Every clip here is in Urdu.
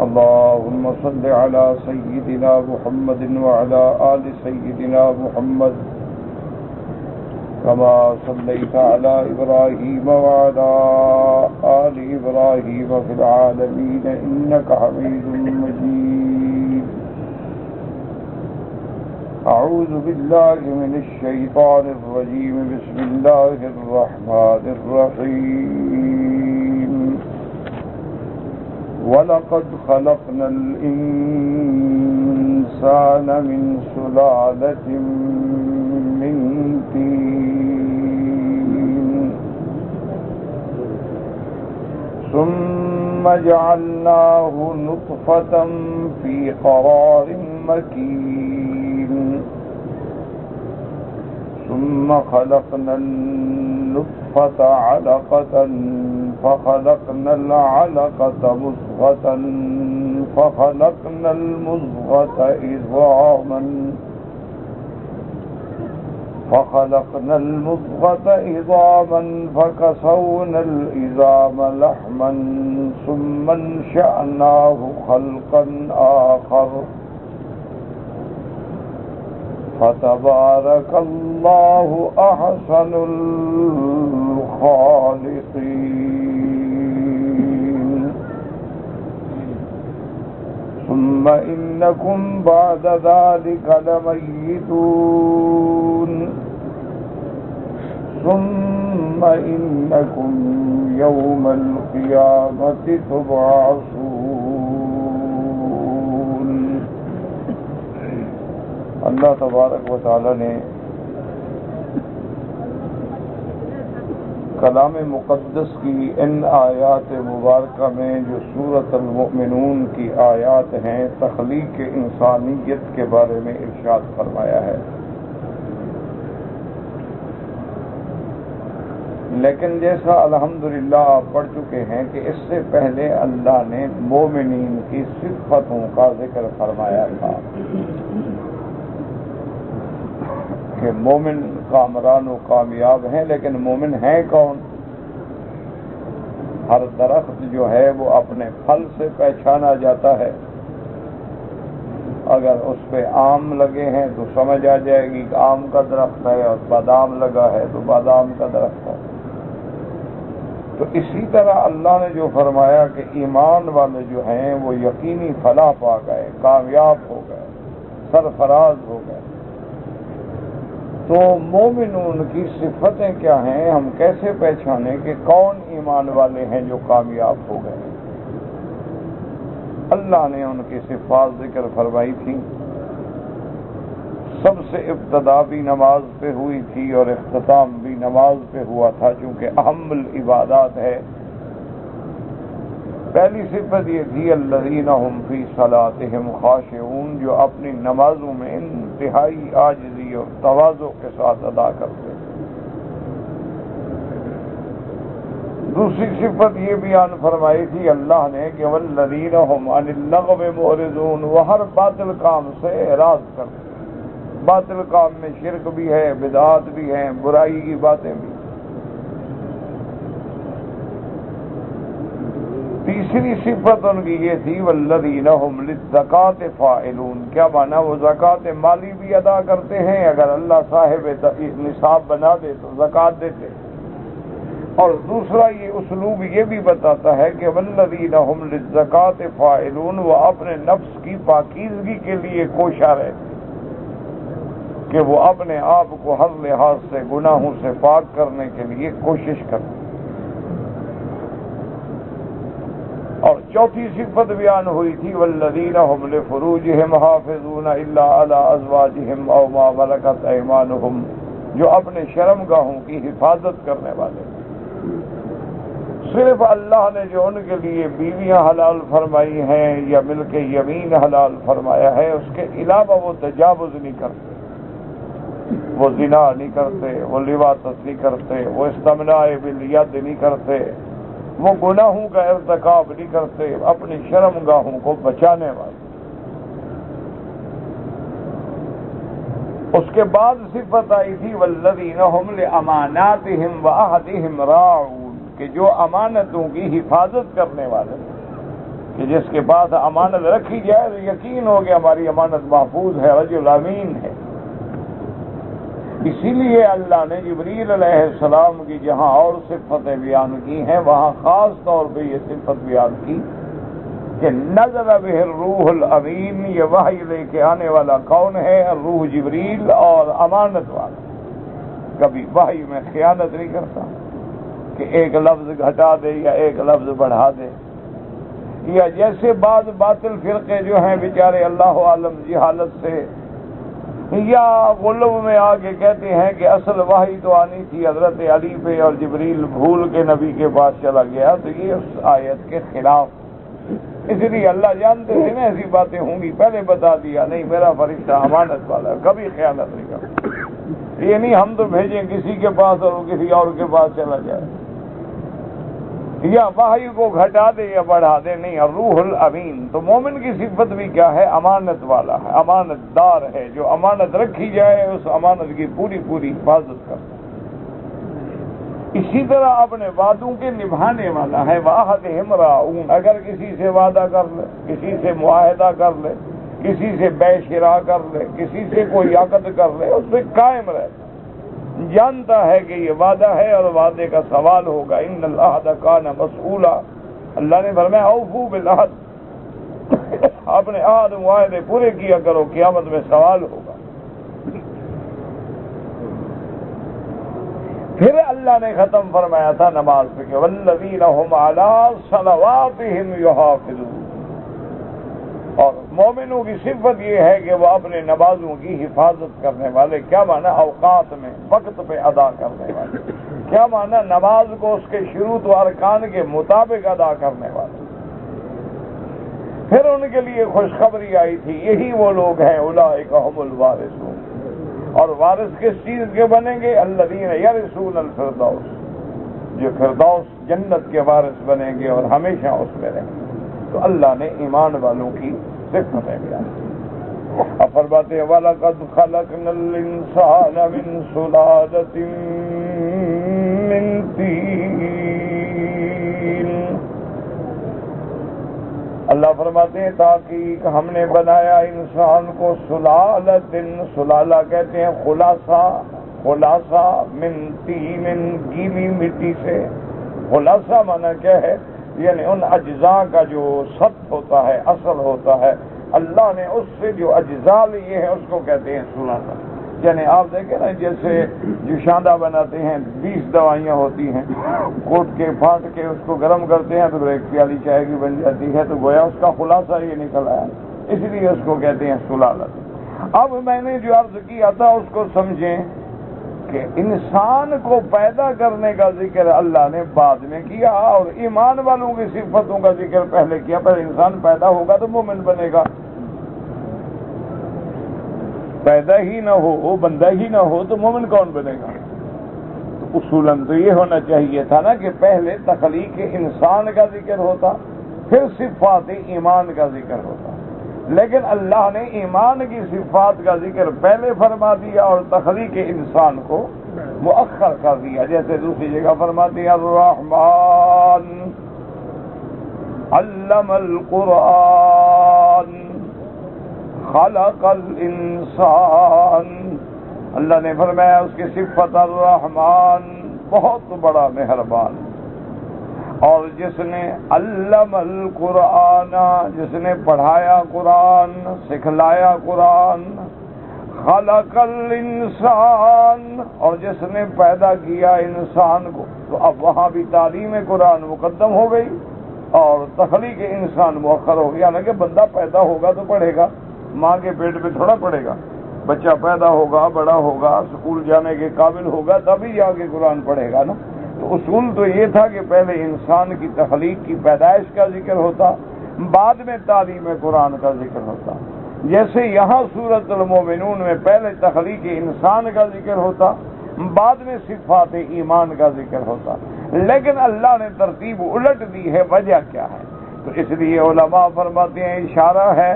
اللهم صل على سيدنا محمد وعلى آل سيدنا محمد كما صليت على إبراهيم وعلى آل إبراهيم في العالمين إنك حميد مجيد. أعوذ بالله من الشيطان الرجيم. بسم الله الرحمن الرحيم. وَلَقَدْ خَلَقْنَا الْإِنسَانَ مِنْ سُلَالَةٍ مِّنْ طِينٍ ثُمَّ جَعَلْنَاهُ نُطْفَةً فِي قَرَارٍ مَّكِينٍ ثُمَّ خَلَقْنَا النُّطْفَةَ عَلَقَةً فخلقنا العلقة مضغة فخلقنا المضغة عظاما فكسونا العظام لحما ثم انشأناه خلقا آخر فتبارك الله أحسن الخالقين. ثم إنكم بعد ذلك لميتون ثم إنكم يوم القيامة تبعثون. اللہ تبارک و تعالی نے کلام مقدس کی ان آیات مبارکہ میں جو سورۃ المؤمنون کی آیات ہیں تخلیق انسانیت کے بارے میں ارشاد فرمایا ہے. لیکن جیسا الحمدللہ آپ پڑھ چکے ہیں کہ اس سے پہلے اللہ نے مومنین کی صفتوں کا ذکر فرمایا تھا کہ مومن کامران و کامیاب ہیں. لیکن مومن ہیں کون؟ ہر درخت جو ہے وہ اپنے پھل سے پہچانا جاتا ہے. اگر اس پہ آم لگے ہیں تو سمجھ آ جائے گی کہ آم کا درخت ہے، اور بادام لگا ہے تو بادام کا درخت ہے. تو اسی طرح اللہ نے جو فرمایا کہ ایمان والے جو ہیں وہ یقینی فلاح پا گئے، کامیاب ہو گئے، سرفراز ہو گئے. تو مومنون کی صفتیں کیا ہیں؟ ہم کیسے پہچانیں کہ کون ایمان والے ہیں جو کامیاب ہو گئے؟ اللہ نے ان کی صفات ذکر فرمائی تھی. سب سے ابتدا بھی نماز پہ ہوئی تھی اور اختتام بھی نماز پہ ہوا تھا، چونکہ اہم العبادات ہے. پہلی صفت یہ تھی الذین هم فی صلاتهم خاشعون، جو اپنی نمازوں میں انتہائی عاجزی اور تواضع کے ساتھ ادا کرتے. دوسری صفت یہ بیان فرمائی تھی اللہ نے کہ والذین هم عن اللغو معرضون، وہ ہر باطل کام سے اعراض کرتے. باطل کام میں شرک بھی ہے، بدعات بھی ہیں، برائی کی باتیں بھی. تیسری صفت ان کی یہ تھی والذین هم للزکاۃ فاعلون. کیا مانا؟ وہ زکوٰۃ مالی بھی ادا کرتے ہیں، اگر اللہ صاحب نصاب بنا دے تو زکوٰۃ دیتے. اور دوسرا یہ اسلوب یہ بھی بتاتا ہے کہ والذین هم للزکاۃ فاعلون، وہ اپنے نفس کی پاکیزگی کے لیے کوشاں رہتے کہ وہ اپنے آپ کو ہر لحاظ سے گناہوں سے پاک کرنے کے لیے کوشش کرتے. اور چوتھی صفت بیان ہوئی تھی والذین هم لفروجهم حافظون الا علی ازواجهم او ما ملکت ایمانهم، جو اپنے شرمگاہوں کی حفاظت کرنے والے. صرف اللہ نے جو ان کے لیے بیویاں حلال فرمائی ہیں یا ملک یمین حلال فرمایا ہے، اس کے علاوہ وہ تجاوز نہیں کرتے، وہ زنا نہیں کرتے، وہ لواطت نہیں کرتے، وہ استمناء بالید نہیں کرتے، وہ گناہوں کا ارتکاب نہیں کرتے، اپنی شرمگاہوں کو بچانے والے. اس کے بعد صفت آئی تھی والذین هم لاماناتهم وعہدهم راعون، کہ جو امانتوں کی حفاظت کرنے والے. کہ جس کے پاس امانت رکھی جائے تو یقین ہو کہ ہماری امانت محفوظ ہے، رجل امین ہے۔ اسی لیے اللہ نے جبریل علیہ السلام کی جہاں اور صفتیں بیان کی ہیں وہاں خاص طور پہ یہ صفت بیان کی کہ نزل بہ الروح الامین، یہ وحی لے کے آنے والا کون ہے؟ روح جبریل، اور امانت والا۔ کبھی وحی میں خیانت نہیں کرتا کہ ایک لفظ گھٹا دے یا ایک لفظ بڑھا دے، یا جیسے بعض باطل فرقے جو ہیں بیچارے اللہ عالم جہالت سے یا غلو میں آ کے کہتے ہیں کہ اصل وحی تو آنی تھی حضرت علی پہ اور جبریل بھول کے نبی کے پاس چلا گیا، تو یہ اس آیت کے خلاف۔ اس لیے اللہ جانتے تھے نا ایسی باتیں ہوں گی، پہلے بتا دیا نہیں میرا فرشتہ امانت والا ہے، کبھی خیانت نہیں کرتا۔ یہ نہیں ہم تو بھیجیں کسی کے پاس اور وہ کسی اور کے پاس چلا جائے، یا وحی کو گھٹا دے یا بڑھا دے، نہیں۔ الروح الامین، تو مومن کی صفت بھی کیا ہے؟ امانت والا ہے، امانت دار ہے، جو امانت رکھی جائے اس امانت کی پوری پوری حفاظت کرتا ہے۔ اسی طرح اپنے وعدوں کے نبھانے والا ہے۔ وعہدہم راعون، اگر کسی سے وعدہ کر لے، کسی سے معاہدہ کر لے، کسی سے بے شراء کر لے، کسی سے کوئی عقد کر لے، اس پہ قائم رہتا، جانتا ہے کہ یہ وعدہ ہے اور وعدے کا سوال ہوگا۔ ان العہد کان مسئولا، اللہ نے فرمایا اوفوا بالعہد، اپنے عہد معاہدے پورے کیا کرو، قیامت میں سوال ہوگا۔ پھر اللہ نے ختم فرمایا تھا نماز پہ کہ والذین هم علی صلواتہم یحافظون، اور مومنوں کی صفت یہ ہے کہ وہ اپنے نمازوں کی حفاظت کرنے والے۔ کیا معنی؟ اوقات میں وقت پہ ادا کرنے والے۔ کیا معنی؟ نماز کو اس کے شروط و ارکان کے مطابق ادا کرنے والے۔ پھر ان کے لیے خوشخبری آئی تھی، یہی وہ لوگ ہیں اولئک هم الوارثون، اور وارث کس چیز کے بنیں گے؟ الذین یرثون الفردوس، جو فردوس جنت کے وارث بنیں گے اور ہمیشہ اس میں رہیں گے۔ تو اللہ نے ایمان والوں کی صفتیں بیان کی۔ اب فرماتے ہیں وَلَقَدْ خَلَقْنَا الْإِنسَانَ مِنْ سُلَالَةٍ مِّن طِينٍ، اللہ فرماتے ہیں تحقیق ہم نے بنایا انسان کو سلالتن، سلالہ کہتے ہیں خلاصہ، خلاصہ من طین، گیلی مٹی سے۔ خلاصہ معنی کیا ہے؟ یعنی ان اجزاء کا جو سطح ہوتا ہے، اصل ہوتا ہے، اللہ نے اس سے جو اجزاء لیے ہیں اس کو کہتے ہیں سلالہ۔ یعنی آپ دیکھیں نا جیسے جو شاندہ بناتے ہیں 20 دوائیاں ہوتی ہیں، کوٹ کے پھاٹ کے اس کو گرم کرتے ہیں تو پھر ایک پیالی چائے کی بن جاتی ہے، تو گویا اس کا خلاصہ یہ نکل آیا، اس لیے اس کو کہتے ہیں سلالہ۔ اب میں نے جو عرض کیا تھا اس کو سمجھیں کہ انسان کو پیدا کرنے کا ذکر اللہ نے بعد میں کیا اور ایمان والوں کی صفتوں کا ذکر پہلے کیا۔ پہلے انسان پیدا ہوگا تو مومن بنے گا، پیدا ہی نہ ہو، بندہ ہی نہ ہو تو مومن کون بنے گا؟ تو اصولاً تو یہ ہونا چاہیے تھا نا کہ پہلے تخلیق انسان کا ذکر ہوتا، پھر صفات ایمان کا ذکر ہوتا، لیکن اللہ نے ایمان کی صفات کا ذکر پہلے فرما دیا اور تخلیق انسان کو مؤخر کر دیا۔ جیسے دوسری جگہ فرماتی ہے الرحمن علم القرآن خلق الانسان، اللہ نے فرمایا اس کی صفت الرحمن، بہت بڑا مہربان، اور جس نے علم القرآن، جس نے پڑھایا قرآن، سکھلایا قرآن، خلق الانسان، اور جس نے پیدا کیا انسان کو۔ تو اب وہاں بھی تعلیم قرآن مقدم ہو گئی اور تخلیق انسان مؤخر ہو گیا، نا کہ بندہ پیدا ہوگا تو پڑھے گا، ماں کے پیٹ میں تھوڑا پڑھے گا، بچہ پیدا ہوگا، بڑا ہوگا، اسکول جانے کے قابل ہوگا تبھی جا کے قرآن پڑھے گا نا۔ تو اصول تو یہ تھا کہ پہلے انسان کی تخلیق کی پیدائش کا ذکر ہوتا، بعد میں تعلیم قرآن کا ذکر ہوتا۔ جیسے یہاں سورۃ المومنون میں پہلے تخلیق انسان کا ذکر ہوتا، بعد میں صفات ایمان کا ذکر ہوتا، لیکن اللہ نے ترتیب الٹ دی ہے۔ وجہ کیا ہے؟ تو اس لیے علماء فرماتے ہیں اشارہ ہے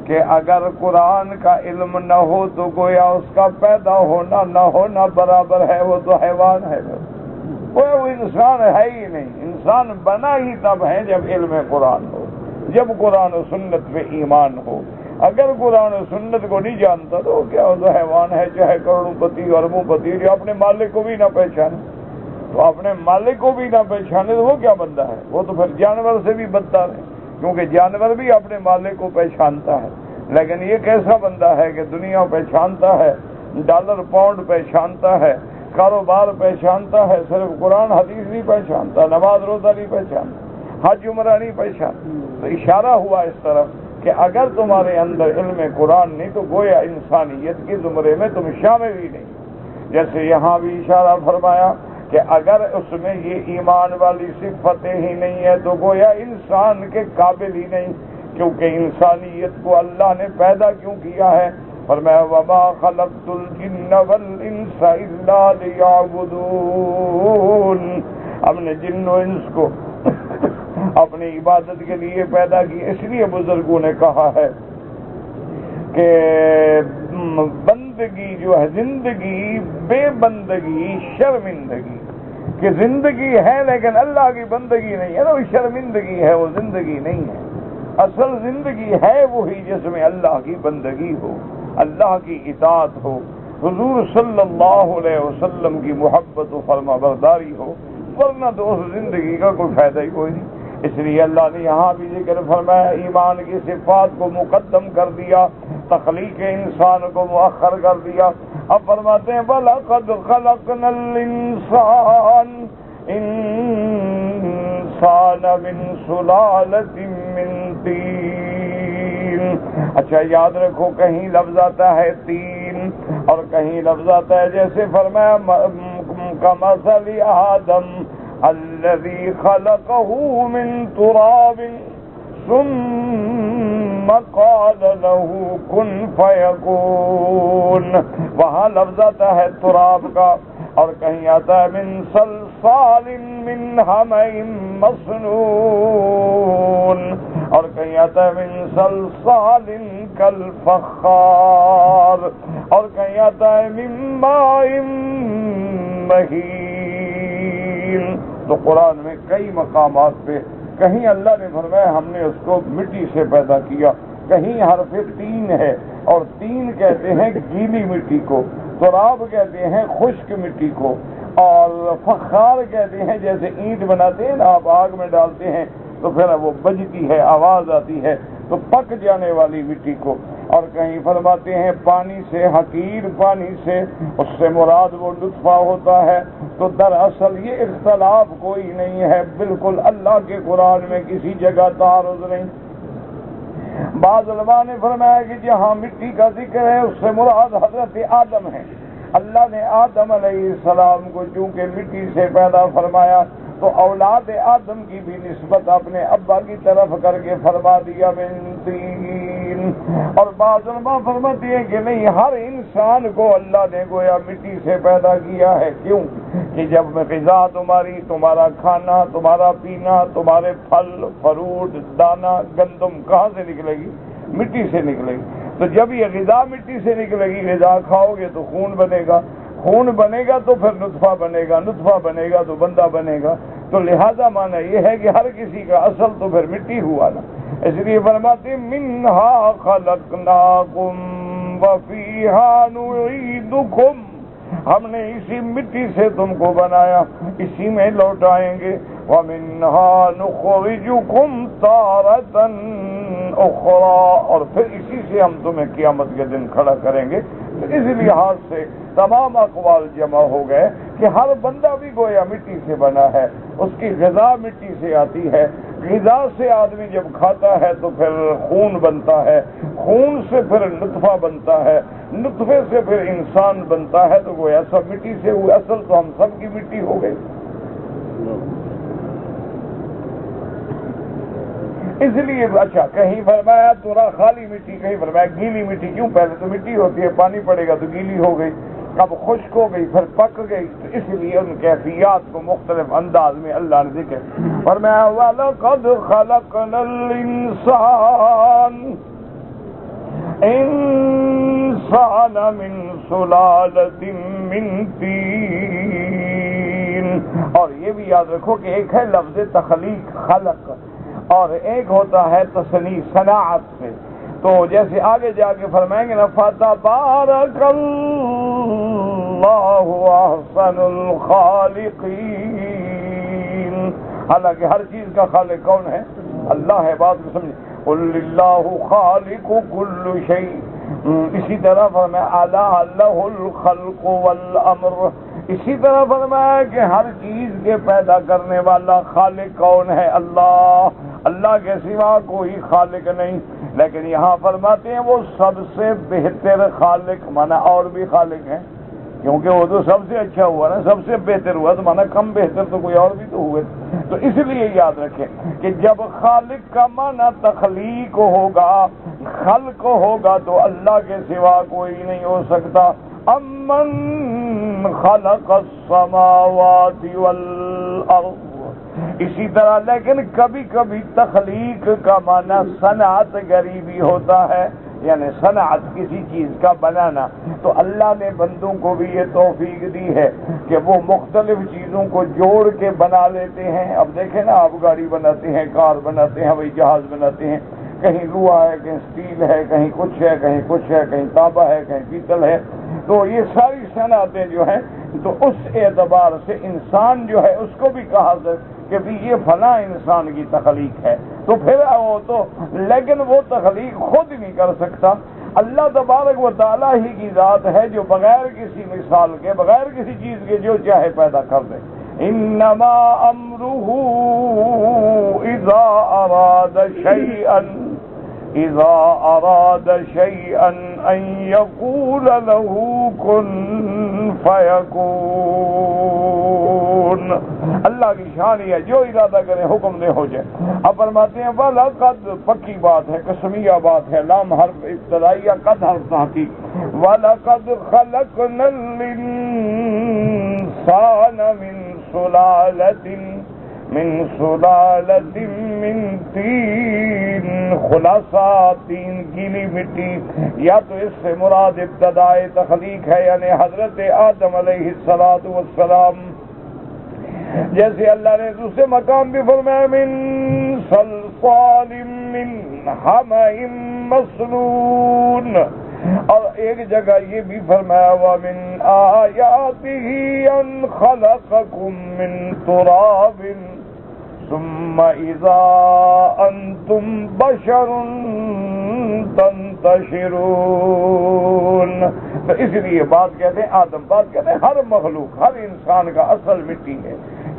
کہ اگر قرآن کا علم نہ ہو تو گویا اس کا پیدا ہونا نہ ہونا برابر ہے، وہ تو حیوان ہے، وہ انسان ہے ہی نہیں۔ انسان بنا ہی تب ہے جب علم قرآن ہو، جب قرآن و سنت پہ ایمان ہو. اگر قرآن و سنت کو نہیں جانتا تو کیا ہوتا حیوان ہے, چاہے کروڑوں پتی اربوں پتی, جو اپنے مالک کو بھی نہ پہچانے, تو اپنے مالک کو بھی نہ پہچانے تو وہ کیا بندہ ہے؟ وہ تو پھر جانور سے بھی بدتر ہے, کیونکہ جانور بھی اپنے مالک کو پہچانتا ہے. لیکن یہ کیسا بندہ ہے کہ دنیا پہچانتا ہے, ڈالر پاؤنڈ پہچانتا ہے, کاروبار پہچانتا ہے, صرف قرآن حدیث نہیں پہچانتا, نماز روزہ نہیں پہچانتا, حج عمرہ نہیں پہچانتا. تو اشارہ ہوا اس طرف کہ اگر تمہارے اندر علم قرآن نہیں تو گویا انسانیت کے زمرے میں تم شامل ہی نہیں. جیسے یہاں بھی اشارہ فرمایا کہ اگر اس میں یہ ایمان والی صفتیں ہی نہیں ہے تو گویا انسان کے قابل ہی نہیں, کیونکہ انسانیت کو اللہ نے پیدا کیوں کیا ہے؟ فرمایا وما خلقت الجن والانس الا لیعبدون. ہم نے جن و انس کو اپنی عبادت کے لیے پیدا کی. اس لیے بزرگوں نے کہا ہے کہ بندگی جو ہے زندگی بے بندگی شرمندگی, کہ زندگی ہے لیکن اللہ کی بندگی نہیں ہے, وہ شرمندگی ہے, وہ زندگی نہیں ہے. اصل زندگی ہے وہی جس میں اللہ کی بندگی ہو, اللہ کی اطاعت ہو, حضور صلی اللہ علیہ وسلم کی محبت و فرما برداری ہو, ورنہ تو اس زندگی کا کوئی فائدہ ہی کوئی نہیں. اس لیے اللہ نے یہاں بھی ذکر فرمایا, ایمان کی صفات کو مقدم کر دیا, تخلیق انسان کو مؤخر کر دیا. اب فرماتے ہیں وَلَقَدْ خَلَقْنَا الْإِنسَانَ مِنْ سُلَالَةٍ مِّن طِينٍ. اچھا یاد رکھو, کہیں لفظ آتا ہے تین اور کہیں لفظ آتا ہے جیسے فرمایا كَمَثَلِ آدَمَ الذي خلقه من تراب ثم قال له كن فيكون. وہاں لفظ آتا ہے تراب کا, اور کہیں آتا ہے من صلصال من حمإ مسنون, اور کہیں آتا ہے من صلصال كالفخار, اور کہیں آتا ہے من ماء مهين. تو قرآن میں کئی مقامات پہ کہیں اللہ نے فرمایا ہم نے اس کو مٹی سے پیدا کیا, کہیں حرف تین ہے, اور تین کہتے ہیں گیلی مٹی کو, تراب کہتے ہیں خشک مٹی کو, اور فخار کہتے ہیں جیسے اینٹ بناتے ہیں نا آپ آگ میں ڈالتے ہیں تو پھر وہ بجتی ہے, آواز آتی ہے, تو پک جانے والی مٹی کو. اور کہیں فرماتے ہیں پانی سے, حقیر پانی سے, اس سے مراد وہ لطفہ ہوتا ہے. تو دراصل یہ اختلاف کوئی نہیں ہے, بالکل اللہ کے قرآن میں کسی جگہ تعارض نہیں. بعض علماء نے فرمایا کہ جہاں مٹی کا ذکر ہے اس سے مراد حضرت آدم ہے. اللہ نے آدم علیہ السلام کو چونکہ مٹی سے پیدا فرمایا تو اولاد آدم کی بھی نسبت اپنے ابا کی طرف کر کے فرما دیا من طین. اور بعض علماء فرماتے ہیں کہ نہیں, ہر انسان کو اللہ نے گویا مٹی سے پیدا کیا ہے. کیوں کہ جب غذا تمہاری, تمہارا کھانا, تمہارا پینا, تمہارے پھل فروٹ دانا گندم کہاں سے نکلے گی؟ مٹی سے نکلے گی. تو جب یہ غذا مٹی سے نکلے گی, غذا کھاؤ گے تو خون بنے گا, خون بنے گا تو پھر نطفہ بنے گا, نطفہ بنے گا تو بندہ بنے گا. تو لہذا معنی یہ ہے کہ ہر کسی کا اصل تو پھر مٹی ہوا نا. اس لیے فرماتے منہا خلقناکم وفیہا نعیدکم, ہم نے اسی مٹی سے تم کو بنایا, اسی میں لوٹائیں گے. ومنہا نخرجکم تارۃ اخری, اور پھر اسی سے ہم تمہیں قیامت کے دن کھڑا کریں گے. تو اس لحاظ سے تمام اقوال جمع ہو گئے کہ ہر بندہ بھی گویا مٹی سے بنا ہے, اس کی غذا مٹی سے آتی ہے. غذا سے آدمی جب کھاتا ہے تو پھر خون بنتا ہے, خون سے پھر نطفہ بنتا ہے, نطفے سے پھر انسان بنتا ہے. تو گویا سب مٹی سے ہوئے, اصل تو ہم سب کی مٹی ہو گئی. اس لیے اچھا کہیں فرمایا تھوڑا خالی مٹی, کہیں فرمایا گیلی مٹی. کیوں؟ پہلے تو مٹی ہوتی ہے, پانی پڑے گا تو گیلی ہو گئی, اب خشک ہو گئی, پھر پک گئی. تو اس لیے ان کیفیات کو مختلف انداز میں اللہ نے ذکر فرمایا وَلَقَدْ خَلَقْنَا الْإِنسَانَ مِنْ سُلَالَةٍ مِّن طِينٍ. اور یہ بھی یاد رکھو کہ ایک ہے لفظ تخلیق خلق, اور ایک ہوتا ہے تصنیع صناعت سے. تو جیسے آگے جا کے فرمائیں گے نا فَتَبَارَكَ اللَّهُ أَحْسَنُ الْخَالِقِينَ. حالانکہ ہر چیز کا خالق کون ہے؟ اللہ ہے. بات کو سمجھیں. قُلِ اللَّهُ خَالِقُ كُلُّ شَيْءٍ. اسی طرح فرمایا أَلَا لَهُ الْخَلْقُ وَالْأَمْرُ. اسی طرح فرمایا کہ ہر چیز کے پیدا کرنے والا خالق کون ہے؟ اللہ. اللہ کے سوا کوئی خالق نہیں. لیکن یہاں فرماتے ہیں وہ سب سے بہتر خالق، مانا اور بھی خالق ہیں، کیونکہ وہ تو سب سے اچھا ہوا نا، سب سے بہتر ہوا تو مانا کم بہتر تو کوئی اور بھی تو ہوئے. تو اس لیے یاد رکھیں کہ جب خالق کا مانا تخلیق ہوگا، خلق ہوگا، تو اللہ کے سوا کوئی نہیں ہو سکتا. امن خلق السماوات والارض. اسی طرح لیکن کبھی کبھی تخلیق کا معنی صنعت گری بھی ہوتا ہے، یعنی صنعت کسی چیز کا بنانا. تو اللہ نے بندوں کو بھی یہ توفیق دی ہے کہ وہ مختلف چیزوں کو جوڑ کے بنا لیتے ہیں. اب دیکھیں نا، آپ گاڑی بناتے ہیں، کار بناتے ہیں، ہوائی جہاز بناتے ہیں، کہیں لوہا ہے، کہیں اسٹیل ہے، کہیں کچھ ہے، کہیں کچھ ہے، کہیں تانبا ہے، کہیں پیتل ہے. تو یہ ساری صنعتیں جو ہیں، تو اس اعتبار سے انسان جو ہے اس کو بھی کہا کہ بھی یہ فلاں انسان کی تخلیق ہے. تو پھر وہ تو لیکن وہ تخلیق خود نہیں کر سکتا. اللہ تبارک و تعالیٰ ہی کی ذات ہے جو بغیر کسی مثال کے، بغیر کسی چیز کے جو چاہے پیدا کر دے. انما امرہ اذا اراد شیئا ان یقول له کن فیکون. اللہ کی شان ہی ہے، جو ارادہ کرے حکم دے ہو جائے. اب فرماتے ہیں وَلَقَدْ، پکی بات ہے، قسمیہ بات ہے، لام حرف ابتدائیہ، قد حرف تحقیق. وَلَقَدْ خَلَقْنَا الْإِنسَانَ مِنْ سُلَالَةٍ من طین. خلاصہ تین گیلی مٹی. یا تو اس سے مراد ابتدائے تخلیق ہے، یعنی حضرت آدم علیہ السلام. جیسے اللہ نے دوسرے مقام بھی فرمایا من صلصال من حمأ مسنون. اور ایک جگہ یہ بھی فرمایا وَمِنْ آيَاتِهِ أَنْ خَلَقَكُم مِّن تُرَابٍ ثُمَّ إِذَا أَنْتُمْ بَشَرٌ تَنْتَشِرُونَ. تو اس لیے بات کہتے ہیں آدم، بات کہتے ہیں ہر مخلوق، ہر انسان کا اصل مٹی ہے.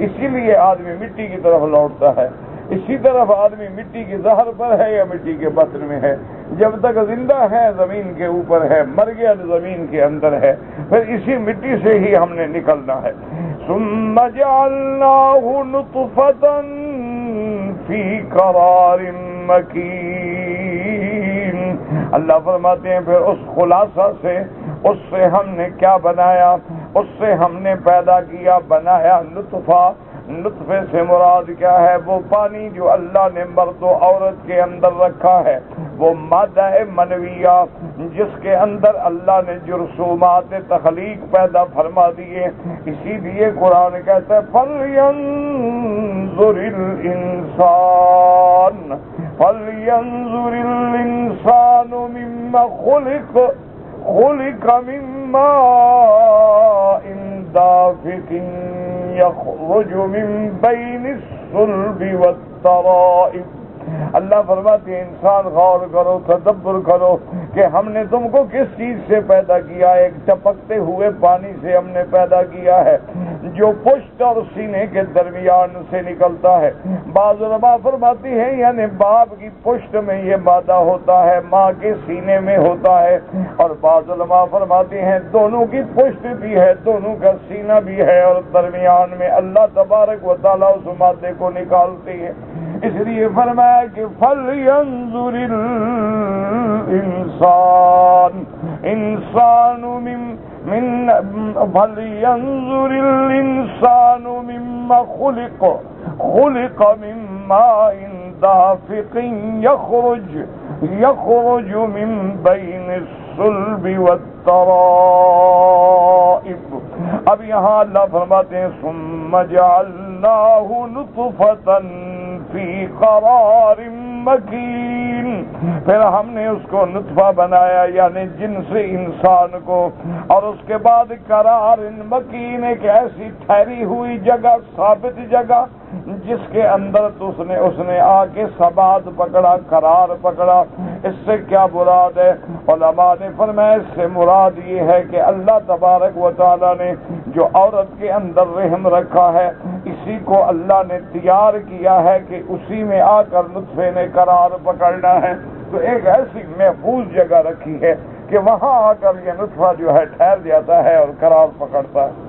اسی لیے آدمی مٹی کی طرف لوٹتا ہے. اسی طرف آدمی مٹی کی زہر پر ہے یا مٹی کے بطن میں ہے. جب تک زندہ ہے زمین کے اوپر ہے، مر گیا زمین کے اندر ہے. پھر اسی مٹی سے ہی ہم نے نکلنا ہے. ثم جعلناه نطفة في قرار مكين. اللہ فرماتے ہیں پھر اس خلاصہ سے، اس سے ہم نے کیا بنایا؟ اس سے ہم نے پیدا کیا، بنایا نطفہ. نطفے سے مراد کیا ہے؟ وہ پانی جو اللہ نے مرد و عورت کے اندر رکھا ہے، وہ مادہ منویہ جس کے اندر اللہ نے جرثومات تخلیق پیدا فرما دیے. اسی لیے قرآن کہتا ہے فَلْيَنظُرِ الْإِنسَانُ مِمَّا خُلِقَ مِن مَّاءٍ دَافِقٍ يَخْرُجُ مِن بَيْنِ الصُّلْبِ وَالتَّرَائِبِ. اللہ فرماتے ہیں انسان غور کرو، تدبر کرو کہ ہم نے تم کو کس چیز سے پیدا کیا. ایک ٹپکتے ہوئے پانی سے ہم نے پیدا کیا ہے جو پشت اور سینے کے درمیان سے نکلتا ہے. بعض علماء فرماتی ہیں یعنی باپ کی پشت میں یہ مادہ ہوتا ہے، ماں کے سینے میں ہوتا ہے. اور بعض علماء فرماتی ہیں دونوں کی پشت بھی ہے، دونوں کا سینہ بھی ہے، اور درمیان میں اللہ تبارک و تعالیٰ اس مادے کو نکالتے ہیں. اس لیے فرمایا کہ فَلْيَنظُرِ الْإِنسَانُ مِمَّا خُلِقَ مِن مَّاءٍ دَافِقٍ يَخْرُجُ مِن بَيْنِ الصُّلْبِ وَالتَّرَائِبِ. اب یہاں اللہ فرماتے ہیں ثُمَّ جَعَلْنَاهُ نُطْفَةً فی قرار مکین، پھر ہم نے اس کو نطفہ بنایا یعنی جنس انسان کو، اور اس کے بعد قرار مکین، ایک ایسی ٹھہری ہوئی جگہ، ثابت جگہ جس کے اندر اس نے آ کے ثبات پکڑا، قرار پکڑا۔ اس سے کیا مراد ہے؟ علماء نے فرمایا اس سے مراد یہ ہے کہ اللہ تبارک و تعالی نے جو عورت کے اندر رحم رکھا ہے، اسی کو اللہ نے تیار کیا ہے کہ اسی میں آ کر نطفے نے قرار پکڑنا ہے، تو ایک ایسی محفوظ جگہ رکھی ہے کہ وہاں آ کر یہ نطفہ جو ہے ٹھہر جاتا ہے اور قرار پکڑتا ہے۔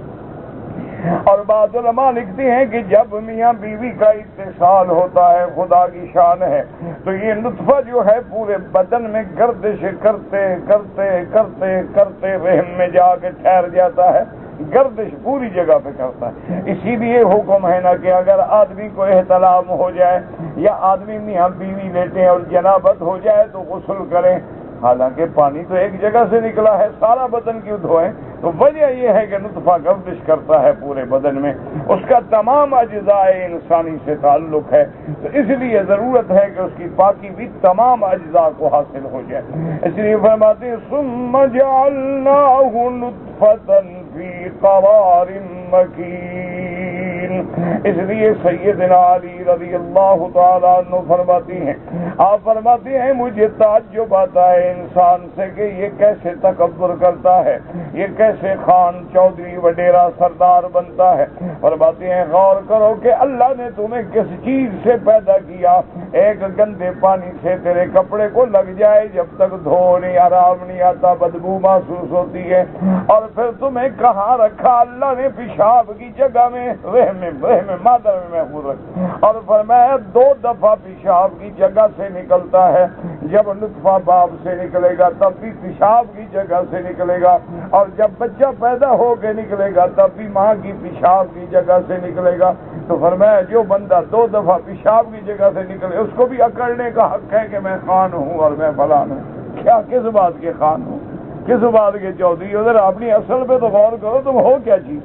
اور بعض علماء لکھتے ہیں کہ جب میاں بیوی کا اتصال ہوتا ہے، خدا کی شان ہے، تو یہ نطفہ جو ہے پورے بدن میں گردش کرتے کرتے کرتے کرتے رحم میں جا کے ٹھہر جاتا ہے، گردش پوری جگہ پہ کرتا ہے۔ اسی لیے حکم ہے نا کہ اگر آدمی کو احتلام ہو جائے یا آدمی میاں بیوی لیتے ہیں اور جنابت ہو جائے تو غسل کریں، حالانکہ پانی تو ایک جگہ سے نکلا ہے، سارا بدن کیوں دھوئیں؟ تو وجہ یہ ہے کہ نطفہ گردش کرتا ہے پورے بدن میں، اس کا تمام اجزاء انسانی سے تعلق ہے، تو اس لیے ضرورت ہے کہ اس کی پاکی بھی تمام اجزاء کو حاصل ہو جائے۔ اس لیے فرماتے ہیں ثم جعلناہ نطفۃ فی قرار مکین، اس لیے سیدنا علی رضی اللہ تعالیٰ عنہ فرماتی ہیں، آپ فرماتے ہیں مجھے تعجب آتا ہے انسان سے کہ یہ کیسے تکبر کرتا ہے، یہ کیسے خان چودھری وڈیرا سردار بنتا ہے۔ فرماتے ہیں غور کرو کہ اللہ نے تمہیں کس چیز سے پیدا کیا، ایک گندے پانی سے تیرے کپڑے کو لگ جائے، جب تک دھو نہیں آرام نہیں آتا، بدبو محسوس ہوتی ہے، اور پھر تمہیں کہاں رکھا؟ اللہ نے پیشاب کی جگہ میں رحم مادر میں محفوظ رکھا، اور فرمایا 2 دفعہ پیشاب کی جگہ سے نکلتا ہے، جب نطفہ باپ سے نکلے گا تب بھی پیشاب کی جگہ سے نکلے گا، اور جب بچہ پیدا ہو کے نکلے گا تب بھی ماں کی پیشاب کی جگہ سے نکلے گا۔ تو فرمایا جو بندہ 2 دفعہ پیشاب کی جگہ سے نکلے اس کو بھی اکڑنے کا حق ہے کہ میں خان ہوں اور میں فلان ہوں۔ کیا کس بات کے خان ہوں، کس بات کے چودھری؟ ادھر اپنی اصل پہ تو غور کرو، تم ہو کیا چیز؟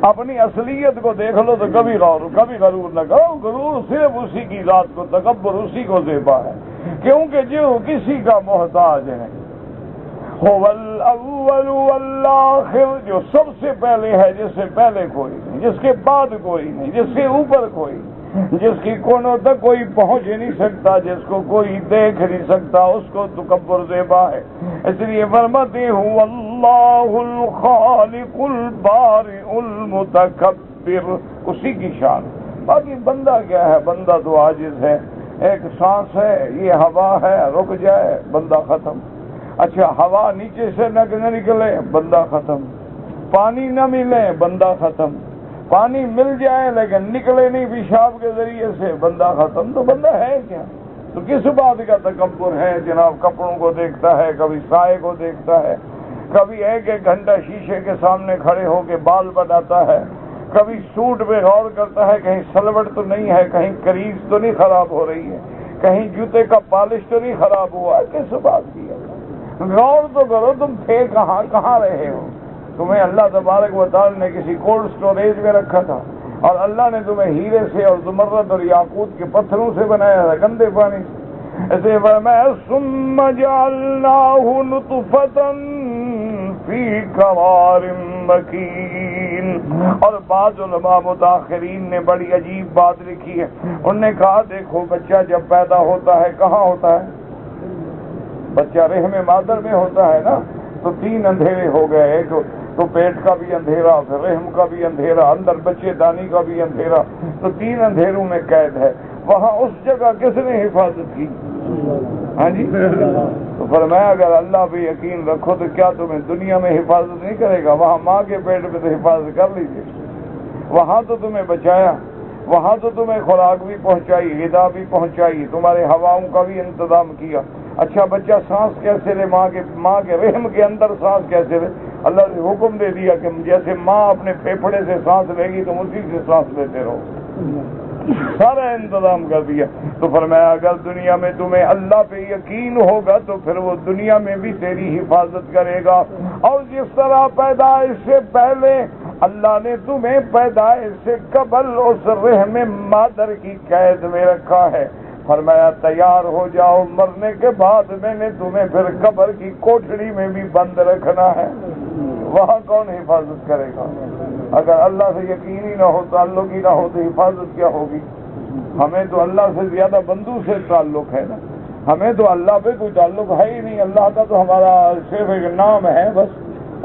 اپنی اصلیت کو دیکھ لو تو کبھی غرور نہ کرو، غرور صرف اسی کی ذات کو، تکبر اسی کو زیبا ہے، کیونکہ جو کسی کا محتاج ہے، هو الاول والآخر، جو سب سے پہلے ہے، جس سے پہلے کوئی نہیں، جس کے بعد کوئی نہیں، جس سے اوپر کوئی نہیں، جس کی کونوں تک کوئی پہنچ نہیں سکتا، جس کو کوئی دیکھ نہیں سکتا، اس کو تکبر زیبا ہے۔ اس لیے فرماتے هو اللہ الخالق البارئ المتکبر، اسی کی شان۔ باقی بندہ کیا ہے؟ بندہ تو عاجز ہے، ایک سانس ہے، یہ ہوا ہے، رک جائے بندہ ختم۔ اچھا ہوا نیچے سے نہ نکلے بندہ ختم، پانی نہ ملے بندہ ختم، پانی مل جائے لیکن نکلے نہیں پیشاب کے ذریعے سے بندہ ختم، تو بندہ ہے کیا؟ تو کس بات کا تکبر ہے جناب؟ کپڑوں کو دیکھتا ہے، کبھی سائے کو دیکھتا ہے، کبھی ایک گھنٹہ شیشے کے سامنے کھڑے ہو کے بال بناتا ہے، کبھی سوٹ پہ غور کرتا ہے کہیں سلوٹ تو نہیں ہے، کہیں کریز تو نہیں خراب ہو رہی ہے، کہیں جوتے کا پالش تو نہیں خراب ہوا ہے، کس بات کی ہے؟ غور تو کرو، تم تھے کہاں رہے ہو؟ تمہیں اللہ تبارک و تعالی نے کسی کولڈ سٹوریج میں رکھا تھا، اور اللہ نے تمہیں ہیرے سے اور زمرد اور یاقوت کے پتھروں سے بنایا تھا، گندے پانی سے۔ ایسے فرمایا ثم جعلناہ نطفۃ فی قرار مکین۔ اور بعض علماء متاخرین نے بڑی عجیب بات لکھی ہے، انہوں نے کہا دیکھو بچہ جب پیدا ہوتا ہے کہاں ہوتا ہے؟ بچہ رحم مادر میں ہوتا ہے نا، تو 3 اندھیرے ہو گئے، ایک تو پیٹ کا بھی اندھیرا، پھر رحم کا بھی اندھیرا، اندر بچے دانی کا بھی اندھیرا، تو 3 اندھیروں میں قید ہے۔ وہاں اس جگہ کس نے حفاظت کی؟ ہاں جی، تو فرمایا اگر اللہ پہ یقین رکھو تو کیا تمہیں دنیا میں حفاظت نہیں کرے گا؟ وہاں ماں کے پیٹ پہ تو حفاظت کر لیجیے، وہاں تو تمہیں بچایا، وہاں تو تمہیں خوراک بھی پہنچائی، غذا بھی پہنچائی، تمہارے ہواؤں کا بھی انتظام کیا۔ اچھا بچہ سانس کیسے لے؟ ماں کے رحم کے اندر سانس کیسے لے؟ اللہ نے حکم دے دیا کہ جیسے ماں اپنے پھیپھڑے سے سانس لے گی تم اسی سے سانس لیتے رہو، سارا انتظام کر دیا۔ تو فرمایا اگر دنیا میں تمہیں اللہ پہ یقین ہوگا تو پھر وہ دنیا میں بھی تیری حفاظت کرے گا، اور جس طرح پیدائش سے پہلے اللہ نے تمہیں پیدائش سے قبل اس رحم مادر کی قید میں رکھا ہے، فرمایا تیار ہو جاؤ، مرنے کے بعد میں نے تمہیں پھر قبر کی کوٹھڑی میں بھی بند رکھنا ہے، وہاں کون حفاظت کرے گا؟ اگر اللہ سے یقین ہی نہ ہو، تعلق ہی نہ ہو تو حفاظت کیا ہوگی؟ ہمیں تو اللہ سے زیادہ بندوں سے تعلق ہے نا، ہمیں تو اللہ پہ کوئی تعلق ہے ہی نہیں، اللہ کا تو ہمارا صرف ایک نام ہے بس،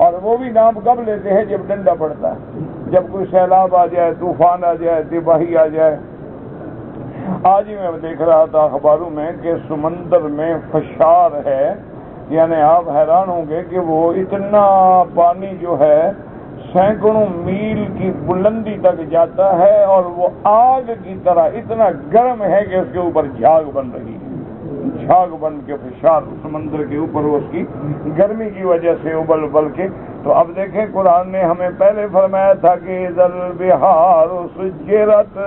اور وہ بھی نام کب لیتے ہیں؟ جب ڈنڈا پڑتا ہے، جب کوئی سیلاب آ جائے، طوفان آ جائے، تباہی آ جائے۔ آج ہی میں دیکھ رہا تھا اخباروں میں کہ سمندر میں فشار ہے، یعنی آپ حیران ہوں گے کہ وہ اتنا پانی جو ہے سینکڑوں میل کی بلندی تک جاتا ہے، اور وہ آگ کی طرح اتنا گرم ہے کہ اس کے اوپر جھاگ بن رہی ہے، جھاگ بن کے فشار سمندر کے اوپر اس کی گرمی کی وجہ سے ابل ابل کے۔ تو اب دیکھیں قرآن نے ہمیں پہلے فرمایا تھا کہ ذل بہار سجرت،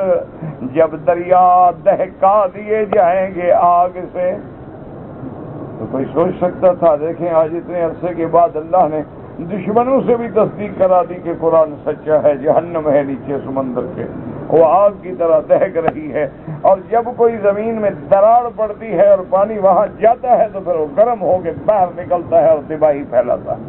جب دریا دہکا دیے جائیں گے آگ سے، تو کوئی سوچ سکتا تھا؟ دیکھیں آج اتنے عرصے کے بعد اللہ نے دشمنوں سے بھی تصدیق کرا دی کہ قرآن سچا ہے، جہنم ہے نیچے سمندر کے، وہ آگ کی طرح دہک رہی ہے، اور جب کوئی زمین میں دراڑ پڑتی ہے اور پانی وہاں جاتا ہے تو پھر وہ گرم ہو کے باہر نکلتا ہے اور تباہی پھیلاتا ہے۔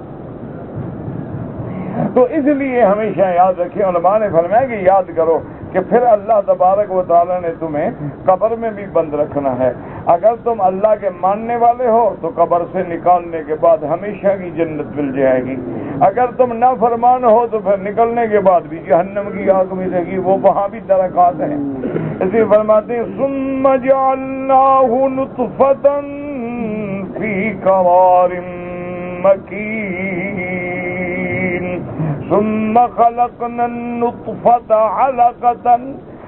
تو اس لیے ہمیشہ یاد رکھیں، علماء نے فرمایا کہ یاد کرو کہ پھر اللہ تبارک و تعالیٰ نے تمہیں قبر میں بھی بند رکھنا ہے۔ اگر تم اللہ کے ماننے والے ہو تو قبر سے نکالنے کے بعد ہمیشہ کی جنت مل جائے گی، اگر تم نافرمان ہو تو پھر نکلنے کے بعد بھی جہنم کی آگ ملے گی، وہ وہاں بھی درکات ہیں۔ اسی فرماتے ہیں ثم جعلناہ نطفۃ فی قرار مکین ثم خلقنا النطفۃ علقۃ،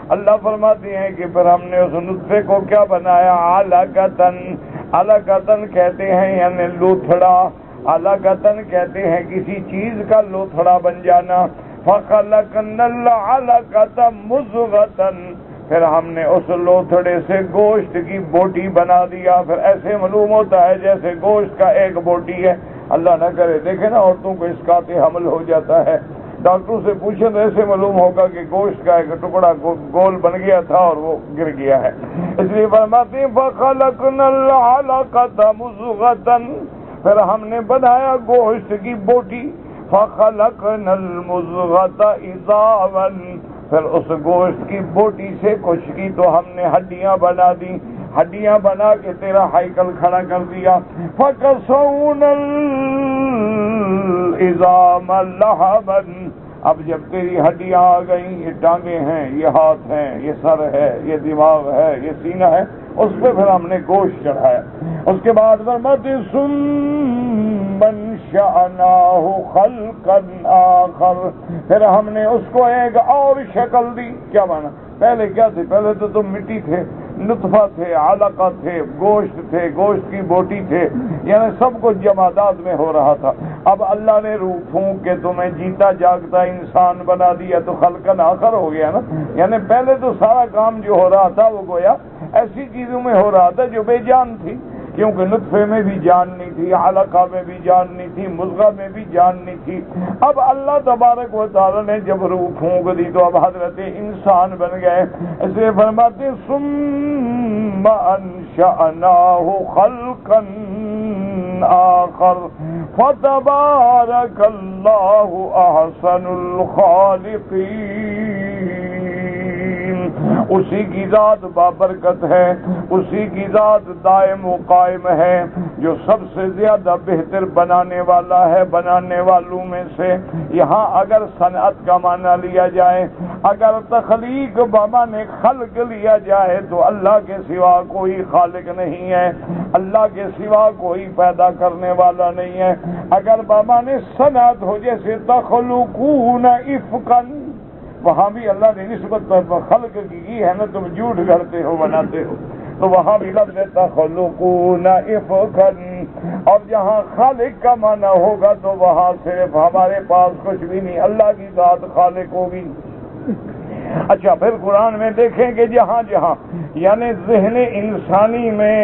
اللہ فرماتے ہیں کہ پھر ہم نے اس نطفے کو کیا بنایا؟ علقۃ، علقۃ کہتے ہیں یعنی لوتھڑا، علقۃ کہتے ہیں کسی چیز کا لوتھڑا بن جانا، فخلقنا العلقۃ مضغۃ، پھر ہم نے اس لوتھڑے سے گوشت کی بوٹی بنا دیا۔ پھر ایسے معلوم ہوتا ہے جیسے گوشت کا ایک بوٹی ہے، اللہ نہ کرے دیکھیں نا عورتوں کو اسقاط حمل ہو جاتا ہے، ڈاکٹر سے پوچھیں تو ایسے معلوم ہوگا کہ گوشت کا ایک ٹکڑا گول بن گیا تھا اور وہ گر گیا ہے۔ اس لیے فرماتے ہیں فخلقنا العلقۃ مضغۃ، پھر ہم نے بنایا گوشت کی بوٹی، فخلقنا المضغۃ عظاما، پھر اس گوشت کی بوٹی سے کچھ کی تو ہم نے ہڈیاں بنا دی، ہڈیاں بنا کے تیرا ہیکل کھڑا کر دیا۔ فَكَسَوْنَا الْعِظَامَ لَحْمًا، اب جب تیری ہڈیاں آ گئیں، یہ ٹانگیں ہیں، یہ ہاتھ ہیں، یہ سر ہے، یہ دماغ ہے، یہ سینہ ہے، اس پہ پھر ہم نے گوشت چڑھایا۔ اس کے بعد فرماتے ثُمَّ انشأناہ خلقا آخر، پھر ہم نے اس کو ایک اور شکل دی۔ کیا مانا؟ پہلے کیا تھے؟ پہلے تو تم مٹی تھے، نطفہ تھے، علقہ تھے، گوشت تھے، گوشت کی بوٹی تھے، یعنی سب کچھ جمادات میں ہو رہا تھا۔ اب اللہ نے روح پھونک کے تمہیں جیتا جاگتا انسان بنا دیا تو خلقاً آخر ہو گیا نا، یعنی پہلے تو سارا کام جو ہو رہا تھا وہ گویا ایسی چیزوں میں ہو رہا تھا جو بے جان تھی، کیونکہ نطفے میں بھی جان نہیں تھی، علقہ میں بھی جان نہیں تھی، مضغہ میں بھی جان نہیں تھی۔ اب اللہ تبارک و تعالی نے جب روح پھونک دی تو اب حضرت انسان بن گئے۔ اس لیے فرماتے ہیں ثم انشأناہ خلقا آخر فتبارک اللہ احسن الخالقین۔ اسی کی ذات بابرکت ہے، اسی کی ذات دائم و قائم ہے، جو سب سے زیادہ بہتر بنانے والا ہے بنانے والوں میں سے۔ یہاں اگر صنعت کا معنی لیا جائے، اگر تخلیق بمعنی خلق لیا جائے تو اللہ کے سوا کوئی خالق نہیں ہے، اللہ کے سوا کوئی پیدا کرنے والا نہیں ہے۔ اگر بمعنی صنعت ہو جیسے تخلقون افقا، وہاں بھی اللہ نے نسبت پر خلق کی ہے نا، تم جھوٹ گھڑتے ہو بناتے ہو، تو وہاں بھی لفظ تخلقون افقا، اور جہاں خالق کا معنی ہوگا تو وہاں صرف ہمارے پاس کچھ بھی نہیں، اللہ کی ذات خالق ہوگی۔ اچھا پھر قرآن میں دیکھیں کہ جہاں جہاں یعنی ذہن انسانی میں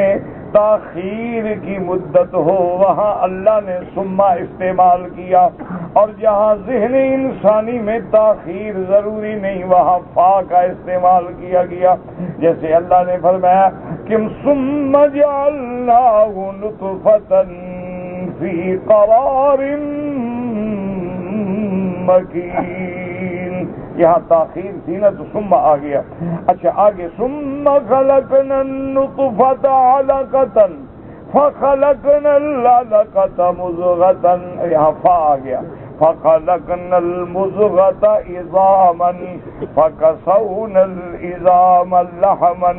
تاخیر کی مدت ہو وہاں اللہ نے سما استعمال کیا، اور جہاں ذہن انسانی میں تاخیر ضروری نہیں وہاں فا کا استعمال کیا گیا، جیسے اللہ نے فرمایا کہ ثم جعلناہ نطفۃ فی قرار مکین، یہاں تاخیر تھی نا تو ثم آ گیا۔ اچھا آگے ثم خلقنا النطفۃ علقۃ فخلقنا العلقۃ مضغۃ، یہاں فا آ گیا، فخلقنا المضغۃ عظاما فکسونا العظام لحما۔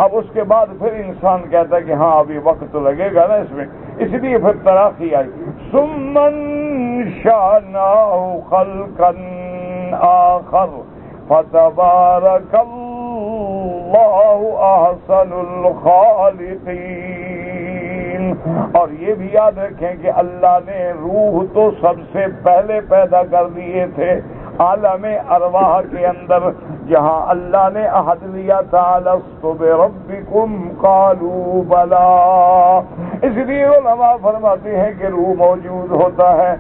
اب اس کے بعد پھر انسان کہتا ہے کہ ہاں ابھی وقت تو لگے گا نا اس میں، اس لیے پھر تراخی آئی۔ ثم انشأناہ خلقا آخر فتبارک اللہ احسن الخالقین۔ اور یہ بھی یاد رکھیں کہ اللہ نے روح تو سب سے پہلے پیدا کر دیے تھے عالم ارواح کے اندر، جہاں اللہ نے عہد لیا تھا الست بربکم قالوا بلا۔ اس لیے علماء فرماتے ہیں کہ روح موجود ہوتا ہے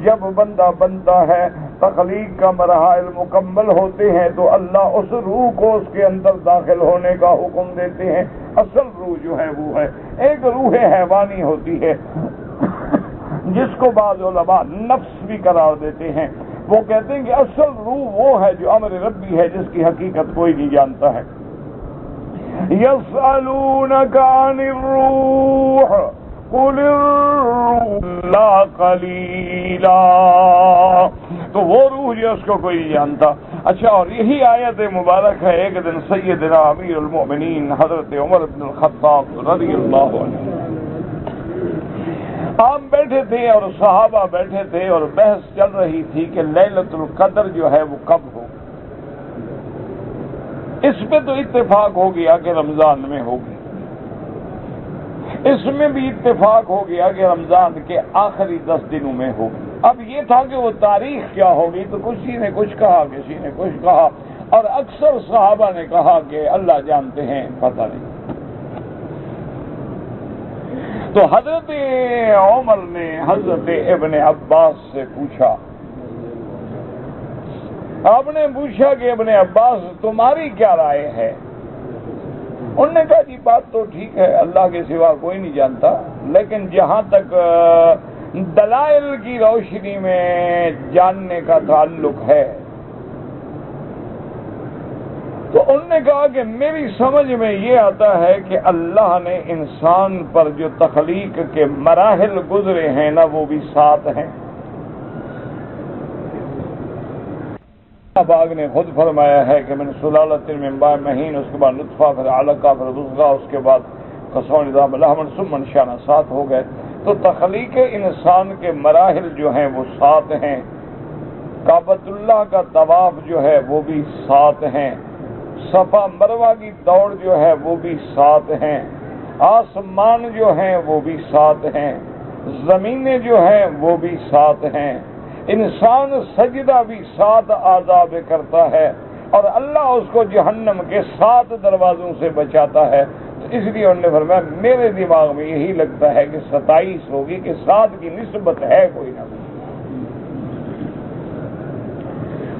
جب بندہ بنتا ہے، تخلیق کا مراحل مکمل ہوتے ہیں تو اللہ اس روح کو اس کے اندر داخل ہونے کا حکم دیتے ہیں۔ اصل روح جو ہے وہ ہے ایک روح حیوانی ہوتی ہے جس کو بعض علماء نفس بھی قرار دیتے ہیں، وہ کہتے ہیں کہ اصل روح وہ ہے جو امر ربی ہے جس کی حقیقت کوئی نہیں جانتا ہے۔ یسألونک عن الروح قل الروح لا قلیلا، تو وہ روح جو اس کو کوئی نہیں جانتا۔ اچھا اور یہی آیت مبارک ہے ایک دن سیدنا امیر المؤمنین حضرت عمر بن الخطاب رضی اللہ عنہ آپ بیٹھے تھے اور صحابہ بیٹھے تھے اور بحث چل رہی تھی کہ لیلۃ القدر جو ہے وہ کب ہو۔ اس پہ تو اتفاق ہو گیا کہ رمضان میں ہوگی، اس میں بھی اتفاق ہو گیا کہ رمضان کے آخری 10 دنوں میں ہوگی۔ اب یہ تھا کہ وہ تاریخ کیا ہوگی، تو کسی نے کچھ کہا کسی نے کچھ کہا، اور اکثر صحابہ نے کہا کہ اللہ جانتے ہیں پتہ نہیں۔ تو حضرت عمر نے حضرت ابن عباس سے پوچھا، آپ نے پوچھا کہ ابن عباس تمہاری کیا رائے ہے؟ انہوں نے کہا جی بات تو ٹھیک ہے، اللہ کے سوا کوئی نہیں جانتا، لیکن جہاں تک دلائل کی روشنی میں جاننے کا تعلق ہے تو انہوں نے کہا کہ میری سمجھ میں یہ آتا ہے کہ اللہ نے انسان پر جو تخلیق کے مراحل گزرے ہیں نا وہ بھی 7 ہیں۔ باغ نے خود فرمایا ہے کہ من سلالۃ من ماء مہین، اس کے بعد نطفہ، پھر علقہ، پھر مضغہ، اس کے بعد کسوۃ عظام لحما ثم انشأناہ، 7 ہو گئے۔ تو تخلیق انسان کے مراحل جو ہیں وہ 7 ہیں۔ کعبۃ اللہ کا طواف جو ہے وہ بھی 7 ہیں، صفا مروہ کی دوڑ جو ہے وہ بھی 7 ہیں، آسمان جو ہیں وہ بھی 7 ہیں، زمینیں جو ہیں وہ بھی 7 ہیں، انسان سجدہ بھی 7 اعضاء پہ کرتا ہے، اور اللہ اس کو جہنم کے 7 دروازوں سے بچاتا ہے۔ تو اس لیے انہوں نے فرمایا میرے دماغ میں یہی لگتا ہے کہ 27 ہوگی، کہ 7 کی نسبت ہے کوئی نہ کوئی۔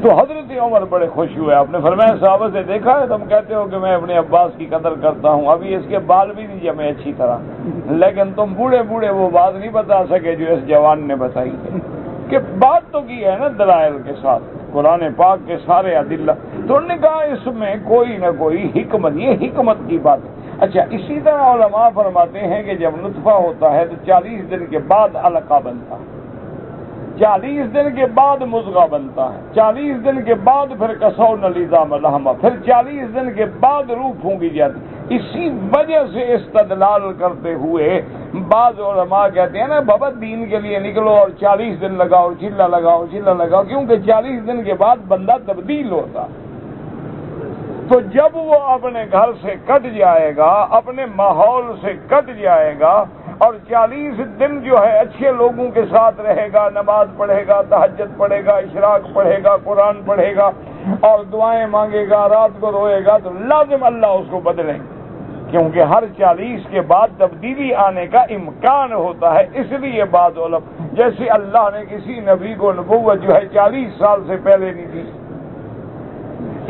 تو حضرت عمر بڑے خوش ہوئے، آپ نے فرمایا صحابہ سے دیکھا ہے تم کہتے ہو کہ میں اپنے عباس کی قدر کرتا ہوں، ابھی اس کے بال بھی نہیں جمے اچھی طرح، لیکن تم بوڑھے بوڑھے وہ بات نہیں بتا سکے جو اس جوان نے بتائی ہے، کہ بات تو کی ہے نا دلائل کے ساتھ، قرآن پاک کے سارے ادلہ۔ تو انہوں نے کہا اس میں کوئی نہ کوئی حکمت، یہ حکمت کی بات ہے۔ اچھا اسی طرح علماء فرماتے ہیں کہ جب نطفہ ہوتا ہے تو 40 دن کے بعد علقہ بنتا ہے، 40 دن کے بعد مضغہ بنتا ہے، 40 دن کے بعد پھر کسونا العظام لحما، پھر 40 دن کے بعد روح پھونکی جاتی۔ اسی وجہ سے استدلال کرتے ہوئے بعض علماء کہتے ہیں نا بابا دین کے لیے نکلو اور 40 دن لگاؤ، چلا لگاؤ چلا لگاؤ، کیونکہ 40 دن کے بعد بندہ تبدیل ہوتا۔ تو جب وہ اپنے گھر سے کٹ جائے گا، اپنے ماحول سے کٹ جائے گا، اور 40 دن جو ہے اچھے لوگوں کے ساتھ رہے گا، نماز پڑھے گا، تہجد پڑھے گا، اشراق پڑھے گا، قرآن پڑھے گا اور دعائیں مانگے گا، رات کو روئے گا، تو لازم اللہ اس کو بدلیں گے۔ کیونکہ ہر 40 کے بعد تبدیلی آنے کا امکان ہوتا ہے، اس لیے بعض علماء جیسے اللہ نے کسی نبی کو نبوت جو ہے 40 سال سے پہلے نہیں دی،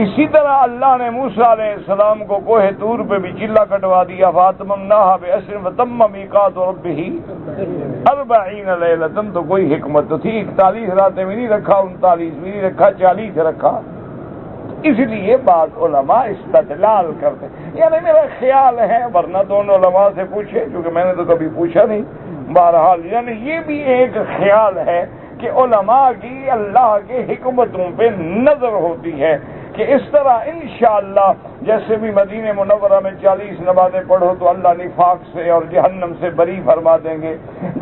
اسی طرح اللہ نے موسیٰ علیہ السلام کو کوہ طور پہ بھی چلا کٹوا دیا، فَأَتْمَمْنَاهَا بِعَشْرٍ وَتَمَّ مِيقَاتُ رَبِّهِ 40 لیلۃ، تو کوئی حکمت تو تھی، 41 راتیں بھی نہیں رکھا، 39 بھی نہیں رکھا، 40 رکھا۔ اس لیے بعض علماء استدلال کرتے، یعنی میرا خیال ہے، ورنہ تو ان علماء سے پوچھے، کیونکہ میں نے تو کبھی پوچھا نہیں، بہرحال یعنی یہ بھی ایک خیال ہے کہ علماء کی اللہ کے حکمتوں پہ نظر ہوتی ہے کہ اس طرح انشاءاللہ جیسے بھی مدینہ منورہ میں 40 نمازیں پڑھو تو اللہ نفاق سے اور جہنم سے بری فرما دیں گے،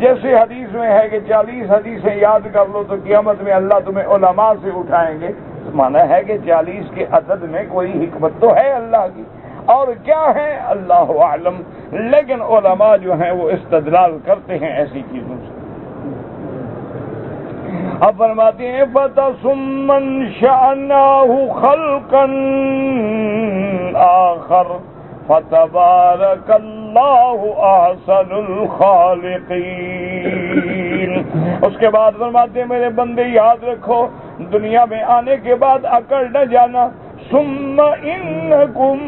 جیسے حدیث میں ہے کہ 40 حدیثیں یاد کر لو تو قیامت میں اللہ تمہیں علماء سے اٹھائیں گے، مانا ہے کہ 40 کے عدد میں کوئی حکمت تو ہے اللہ کی، اور کیا ہے اللہ اعلم، لیکن علماء جو ہیں وہ استدلال کرتے ہیں ایسی چیزوں سے۔ اب فرماتے ہیں فَتَثُمَّ انشَأْنَاهُ خَلْقًا آخَرَ فَتَبَارَكَ اللَّهُ أَحْسَنُ الْخَالِقِينَ۔ اس کے بعد فرماتے ہیں میرے بندے یاد رکھو، دنیا میں آنے کے بعد اکڑ نہ جانا، ثُمَّ إِنَّكُمْ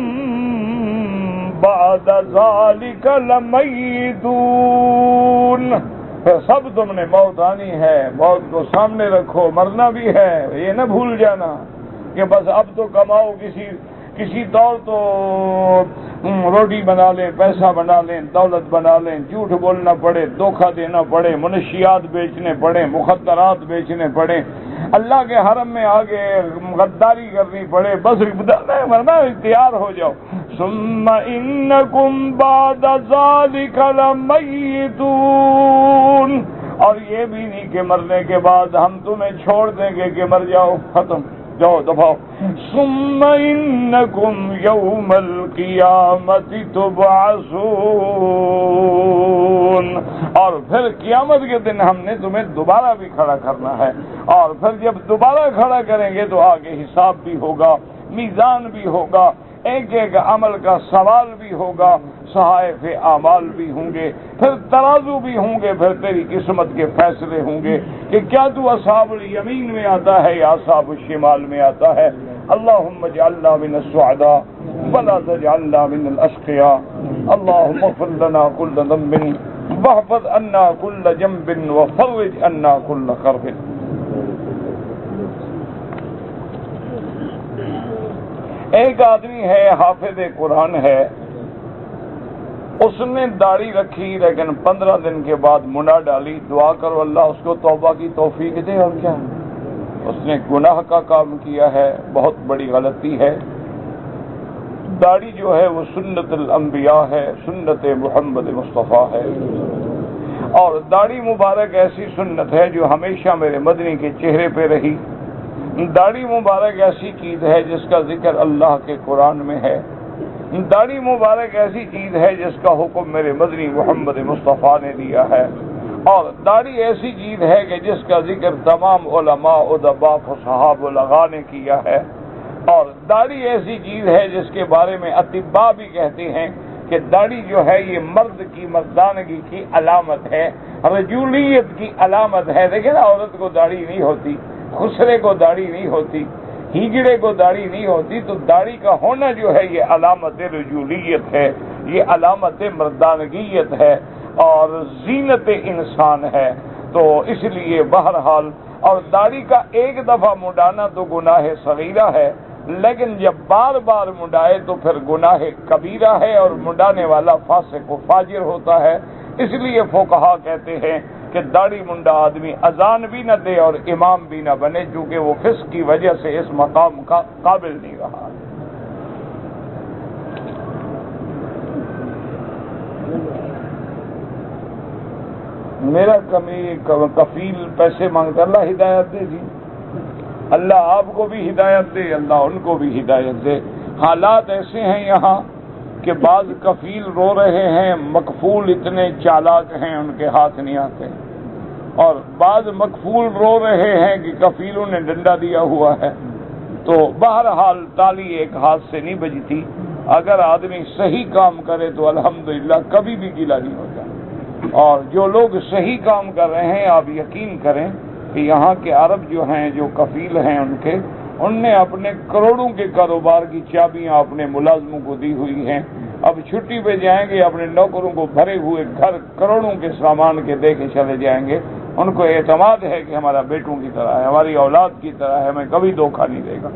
بَعْدَ ذَلِكَ لَمَيِّتُونَ، پھر سب تم نے موت آنی ہے، موت کو سامنے رکھو، مرنا بھی ہے، یہ نہ بھول جانا کہ بس اب تو کماؤ، کسی طور تو روٹی بنا لیں، پیسہ بنا لیں، دولت بنا لیں، جھوٹ بولنا پڑے، دھوکہ دینا پڑے، منشیات بیچنے پڑے، مخدرات بیچنے پڑے، اللہ کے حرم میں آگے غداری کرنی پڑے، بس ورنہ تیار ہو جاؤ۔ ثم انکم بعد ذلک لمیتون، اور یہ بھی نہیں کہ مرنے کے بعد ہم تمہیں چھوڑ دیں گے کہ مر جاؤ، ختم، جاؤ دفاؤ۔ ثم انکم یوم القیامت تبعثون، اور پھر قیامت کے دن ہم نے تمہیں دوبارہ بھی کھڑا کرنا ہے، اور پھر جب دوبارہ کھڑا کریں گے تو آگے حساب بھی ہوگا، میزان بھی ہوگا، ایک ایک عمل کا سوال بھی ہوگا، صحائف اعمال بھی ہوں گے، پھر ترازو بھی ہوں گے، پھر تیری قسمت کے فیصلے ہوں گے کہ کیا تو اصحاب الیمین میں آتا ہے یا اصحاب الشمال میں آتا ہے۔ اللہم اجعلنا من السعداء ولا تجعلنا من الاشقیاء، اللہم اغفر لنا کل ذنب واحفظ عنا کل جنب وفرج عنا کل کرب۔ ایک آدمی ہے، حافظ قرآن ہے، اس نے داڑھی رکھی لیکن 15 دن کے بعد منڈا ڈالی، دعا کرو اللہ اس کو توبہ کی توفیق دے، اور کیا اس نے گناہ کا کام کیا ہے، بہت بڑی غلطی ہے۔ داڑھی جو ہے وہ سنت الانبیاء ہے، سنت محمد مصطفیٰ ہے، اور داڑھی مبارک ایسی سنت ہے جو ہمیشہ میرے مدنی کے چہرے پہ رہی۔ داڑھی مبارک ایسی چیز ہے جس کا ذکر اللہ کے قرآن میں ہے، داڑھی مبارک ایسی چیز ہے جس کا حکم میرے مدنی محمد مصطفیٰ نے دیا ہے، اور داڑھی ایسی چیز ہے کہ جس کا ذکر تمام علماء، ادباء، فصحاء، بلغاء نے کیا ہے، اور داڑھی ایسی چیز ہے جس کے بارے میں اطباء بھی کہتے ہیں کہ داڑھی جو ہے یہ مرد کی مردانگی کی علامت ہے، رجولیت کی علامت ہے۔ دیکھیں نا، عورت کو داڑھی نہیں ہوتی، خسرے کو داڑھی نہیں ہوتی، ہیجڑے کو داڑھی نہیں ہوتی، تو داڑھی کا ہونا جو ہے یہ علامت رجولیت ہے، یہ علامت مردانگیت ہے اور زینت انسان ہے۔ تو اس لیے بہرحال، اور داڑھی کا ایک دفعہ منڈانا تو گناہ صغیرہ ہے، لیکن جب بار بار منڈائے تو پھر گناہ کبیرہ ہے، اور منڈانے والا فاسق و فاجر ہوتا ہے۔ اس لیے فقہا کہتے ہیں کہ داڑھی منڈا آدمی اذان بھی نہ دے اور امام بھی نہ بنے، چونکہ وہ فسق کی وجہ سے اس مقام کا قابل نہیں رہا۔ میرا کفیل پیسے مانگتا، اللہ ہدایت دے جی، اللہ آپ کو بھی ہدایت دے، اللہ ان کو بھی ہدایت دے۔ حالات ایسے ہیں یہاں کہ بعض کفیل رو رہے ہیں، مکفول اتنے چالاک ہیں ان کے ہاتھ نہیں آتے، اور بعض مکفول رو رہے ہیں کہ کفیلوں نے ڈنڈا دیا ہوا ہے۔ تو بہرحال تالی ایک ہاتھ سے نہیں بجتی، اگر آدمی صحیح کام کرے تو الحمدللہ کبھی بھی گیلا نہیں ہوتا۔ اور جو لوگ صحیح کام کر رہے ہیں، آپ یقین کریں کہ یہاں کے عرب جو ہیں، جو کفیل ہیں ان نے اپنے کروڑوں کے کاروبار کی چابیاں اپنے ملازموں کو دی ہوئی ہیں۔ اب چھٹی پہ جائیں گے، اپنے نوکروں کو بھرے ہوئے گھر کروڑوں کے سامان کے دے کے چلے جائیں گے۔ ان کو اعتماد ہے کہ ہمارا بیٹوں کی طرح ہے، ہماری اولاد کی طرح ہے، ہمیں کبھی دھوکہ نہیں دے گا۔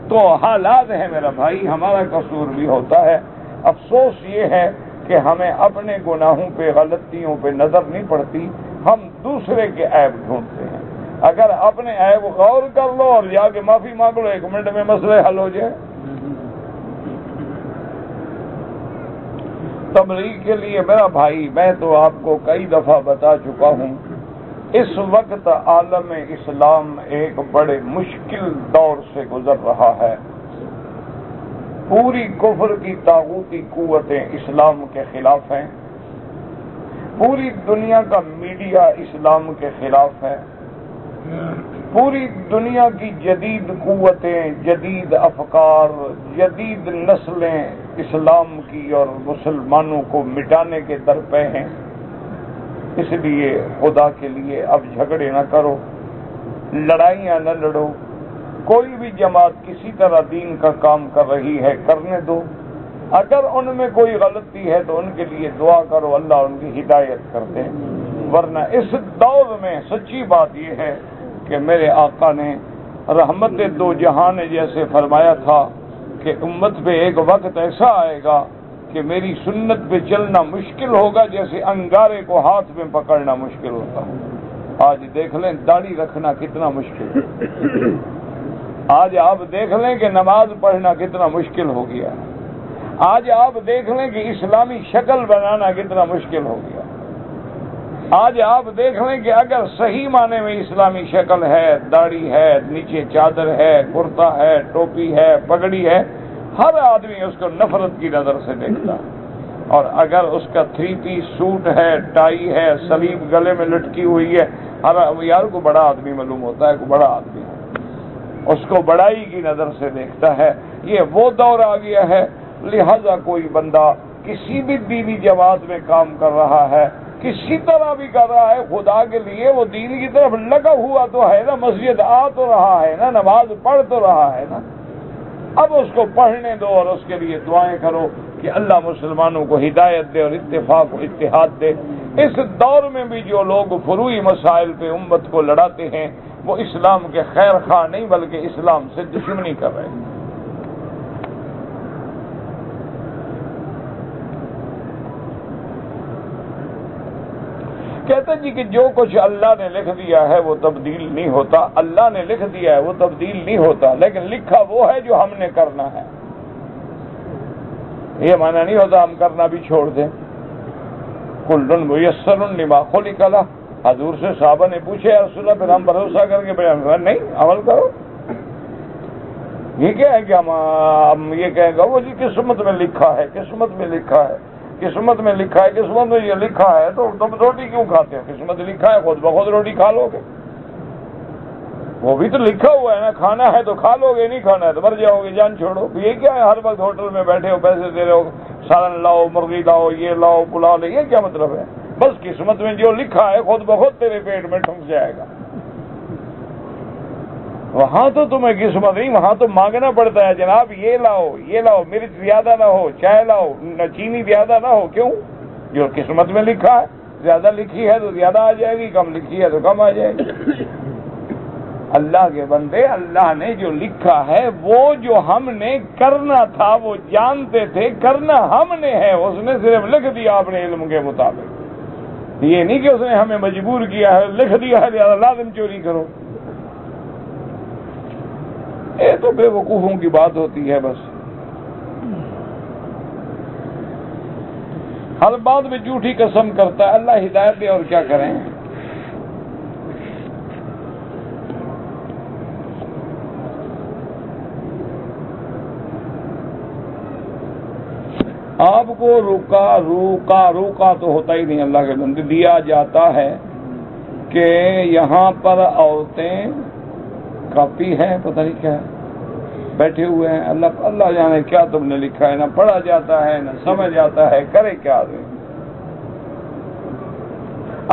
تو حالات ہے میرا بھائی، ہمارا قصور بھی ہوتا ہے۔ افسوس یہ ہے کہ ہمیں اپنے گناہوں پہ، غلطیوں پہ نظر نہیں پڑتی، ہم دوسرے کے عیب ڈھونڈتے ہیں۔ اگر اپنے عیب غور کر لو اور جا کے معافی مانگ لو، 1 منٹ میں مسئلے حل ہو جائے۔ تبلیغ کے لیے میرا بھائی، میں تو آپ کو کئی دفعہ بتا چکا ہوں، اس وقت عالم اسلام ایک بڑے مشکل دور سے گزر رہا ہے۔ پوری کفر کی طاغوتی قوتیں اسلام کے خلاف ہیں، پوری دنیا کا میڈیا اسلام کے خلاف ہے، پوری دنیا کی جدید قوتیں، جدید افکار، جدید نسلیں اسلام کی اور مسلمانوں کو مٹانے کے درپے ہیں۔ اس لیے خدا کے لیے اب جھگڑے نہ کرو، لڑائیاں نہ لڑو، کوئی بھی جماعت کسی طرح دین کا کام کر رہی ہے کرنے دو، اگر ان میں کوئی غلطی ہے تو ان کے لیے دعا کرو، اللہ ان کی ہدایت کر دے۔ ورنہ اس دور میں سچی بات یہ ہے کہ میرے آقا نے رحمت دو جہاں نے جیسے فرمایا تھا کہ امت پہ ایک وقت ایسا آئے گا کہ میری سنت پہ چلنا مشکل ہوگا جیسے انگارے کو ہاتھ میں پکڑنا مشکل ہوتا ہے۔ آج دیکھ لیں داڑھی رکھنا کتنا مشکل ہے، آج آپ دیکھ لیں کہ نماز پڑھنا کتنا مشکل ہو گیا، آج آپ دیکھ لیں کہ اسلامی شکل بنانا کتنا مشکل ہو گیا، آج آپ دیکھ لیں کہ اگر صحیح معنی میں اسلامی شکل ہے، داڑھی ہے، نیچے چادر ہے، کرتا ہے، ٹوپی ہے، پگڑی ہے، ہر آدمی اس کو نفرت کی نظر سے دیکھتا ہے۔ اور اگر اس کا 3 پیس سوٹ ہے، ٹائی ہے، سلیب گلے میں لٹکی ہوئی ہے، ہر یار کو بڑا آدمی معلوم ہوتا ہے، کو بڑا آدمی ہے، اس کو بڑائی کی نظر سے دیکھتا ہے۔ یہ وہ دور آ گیا ہے، لہذا کوئی بندہ کسی بھی دینی جماعت میں کام کر رہا ہے، کسی طرح بھی کر رہا ہے، خدا کے لیے وہ دین کی طرف لگا ہوا تو ہے نا، مسجد آ تو رہا ہے نا، نماز پڑھ تو رہا ہے نا، اب اس کو پڑھنے دو اور اس کے لیے دعائیں کرو کہ اللہ مسلمانوں کو ہدایت دے اور اتفاق و اتحاد دے۔ اس دور میں بھی جو لوگ فروعی مسائل پہ امت کو لڑاتے ہیں وہ اسلام کے خیر خواہ نہیں بلکہ اسلام سے دشمنی کر رہے ہیں۔ کہتے جی کہ جو کچھ اللہ نے لکھ دیا ہے وہ تبدیل نہیں ہوتا، اللہ نے لکھ دیا ہے وہ تبدیل نہیں ہوتا، لیکن لکھا وہ ہے جو ہم نے کرنا ہے۔ یہ معنی نہیں ہوتا ہم کرنا بھی چھوڑ دیں۔ کل میسر لما خلق لہ، حضور سے صحابہ نے پوچھے یا رسول اللہ، پھر ہم بھروسہ کر کے بیان کریں نہیں عمل کرو۔ یہ کیا ہے کہ ہم یہ کہیں گا وہ جی قسمت میں لکھا ہے، قسمت میں لکھا ہے، قسمت میں لکھا ہے، قسمت میں یہ لکھا ہے تو تم روٹی کیوں کھاتے ہو؟ قسمت لکھا ہے، خود بخود روٹی کھا لو گے، وہ بھی تو لکھا ہوا ہے نا، کھانا ہے تو کھا لو گے، نہیں کھانا ہے تو مر جاؤ گے، جان چھوڑو۔ یہ کیا ہے ہر وقت ہوٹل میں بیٹھے ہو، پیسے دے رہے ہو، سالن لاؤ، مرغی لاؤ، یہ لاؤ، پلاؤ لے، یہ کیا مطلب ہے؟ بس قسمت میں جو لکھا ہے خود بخود تیرے پیٹ میں ٹھنک جائے گا۔ وہاں تو تمہیں قسمت نہیں، وہاں تو مانگنا پڑتا ہے، جناب یہ لاؤ، یہ لاؤ، مرچ زیادہ نہ ہو، چائے لاؤ، چینی زیادہ نہ ہو۔ کیوں؟ جو قسمت میں لکھا ہے، زیادہ لکھی ہے تو زیادہ آ جائے گی، کم لکھی ہے تو کم آ جائے گی۔ اللہ کے بندے، اللہ نے جو لکھا ہے وہ جو ہم نے کرنا تھا وہ جانتے تھے، کرنا ہم نے ہے، اس نے صرف لکھ دیا اپنے علم کے مطابق۔ یہ نہیں کہ اس نے ہمیں مجبور کیا ہے، لکھ دیا ہے لہذا لازم چوری کرو۔ یہ تو بے وقوفوں کی بات ہوتی ہے۔ بس ہر بات میں جھوٹی قسم کرتا ہے، اللہ ہدایت دے اور کیا کریں۔ آپ کو روکا تو ہوتا ہی نہیں، اللہ کے بندے دیا جاتا ہے کہ یہاں پر عورتیں کاپی ہے، پتہ نہیں کیا ہے، بیٹھے ہوئے ہیں، اللہ جانے کیا تم نے لکھا ہے، نہ پڑھا جاتا ہے نہ سمجھ آتا ہے، کرے کیا آدمی۔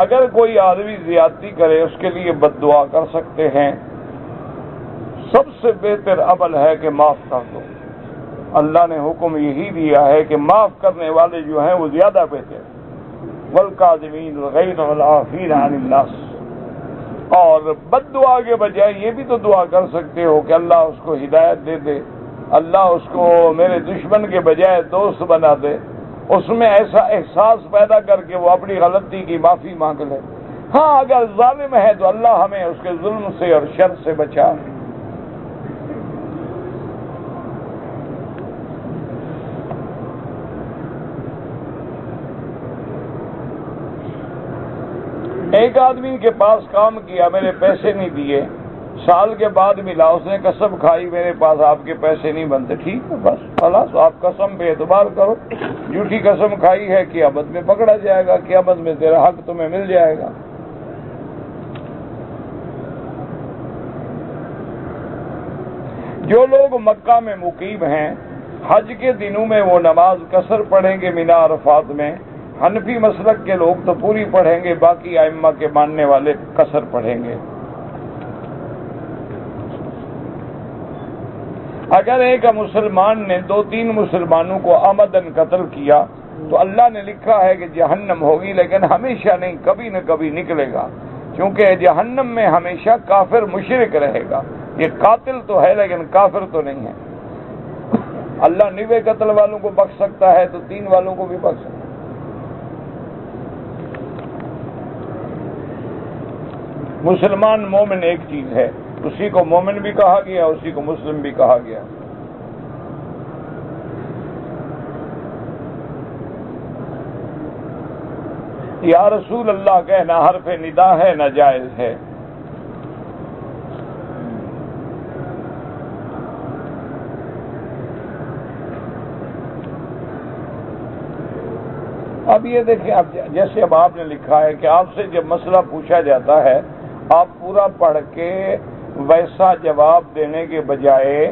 اگر کوئی آدمی زیادتی کرے اس کے لیے بد دعا کر سکتے ہیں، سب سے بہتر عمل ہے کہ معاف کر دو۔ اللہ نے حکم یہی دیا ہے کہ معاف کرنے والے جو ہیں وہ زیادہ بہتر، والکاظمین الغیظ والعافین عن الناس۔ اور بد دعا کے بجائے یہ بھی تو دعا کر سکتے ہو کہ اللہ اس کو ہدایت دے دے، اللہ اس کو میرے دشمن کے بجائے دوست بنا دے، اس میں ایسا احساس پیدا کر کے وہ اپنی غلطی کی معافی مانگ لے۔ ہاں اگر ظالم ہے تو اللہ ہمیں اس کے ظلم سے اور شر سے بچا۔ ایک آدمی کے پاس کام کیا، میرے پیسے نہیں دیے، سال کے بعد ملا، اس نے قسم کھائی میرے پاس آپ کے پیسے نہیں بنتے۔ ٹھیک ہے، بس خلاص آپ قسم پہ اعتبار کرو، جھوٹی قسم کھائی ہے، قیامت میں پکڑا جائے گا، قیامت میں تیرا حق تمہیں مل جائے گا۔ جو لوگ مکہ میں مقیم ہیں، حج کے دنوں میں وہ نماز قصر پڑھیں گے مینا عرفات میں، حنفی مسلک کے لوگ تو پوری پڑھیں گے، باقی ائمہ کے ماننے والے قصر پڑھیں گے۔ اگر ایک مسلمان نے 2-3 مسلمانوں کو عمدن قتل کیا تو اللہ نے لکھا ہے کہ جہنم ہوگی، لیکن ہمیشہ نہیں، کبھی نہ کبھی نکلے گا، کیونکہ جہنم میں ہمیشہ کافر مشرک رہے گا۔ یہ قاتل تو ہے لیکن کافر تو نہیں ہے۔ اللہ 90 قتل والوں کو بخش سکتا ہے تو 3 والوں کو بھی بخش سکتا ہے۔ مسلمان مومن ایک چیز ہے، اسی کو مومن بھی کہا گیا، اسی کو مسلم بھی کہا گیا۔ یا رسول اللہ کہنا حرف ندا ہے، ناجائز ہے۔ اب یہ دیکھیں، اب جیسے اب آپ نے لکھا ہے کہ آپ سے جب مسئلہ پوچھا جاتا ہے آپ پورا پڑھ کے ویسا جواب دینے کے بجائے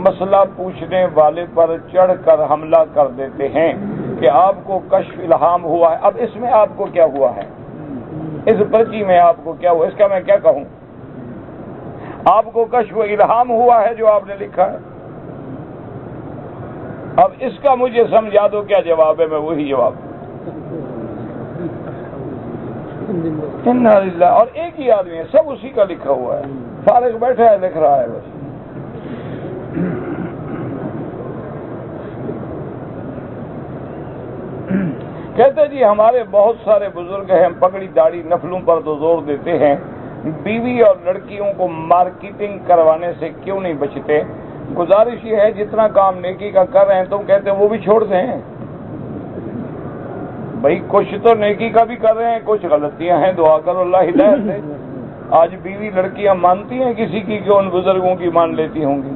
مسئلہ پوچھنے والے پر چڑھ کر حملہ کر دیتے ہیں کہ آپ کو کشف الہام ہوا ہے۔ اب اس میں آپ کو کیا ہوا ہے؟ اس پرچی میں آپ کو کیا ہوا؟ اس کا میں کیا کہوں؟ آپ کو کشف الہام ہوا ہے جو آپ نے لکھا ہے؟ اب اس کا مجھے سمجھا دو کیا جواب ہے، میں وہی جواب دوں۔ اور ایک ہی آدمی ہے، سب اسی کا لکھا ہوا ہے، فارغ بیٹھا ہے لکھ رہا ہے بس۔ کہتے جی ہمارے بہت سارے بزرگ ہیں، پگڑی داڑھی نفلوں پر تو زور دیتے ہیں، بیوی اور لڑکیوں کو مارکیٹنگ کروانے سے کیوں نہیں بچتے؟ گزارش یہ ہے جتنا کام نیکی کا کر رہے ہیں تم کہتے ہیں وہ بھی چھوڑ دیں۔ بھائی کچھ تو نیکی کا بھی کر رہے ہیں، کچھ غلطیاں ہیں، دعا کرو اللہ ہدایت دے۔ آج بیوی لڑکیاں مانتی ہیں کسی کی کہ ان بزرگوں کی مان لیتی ہوں گی؟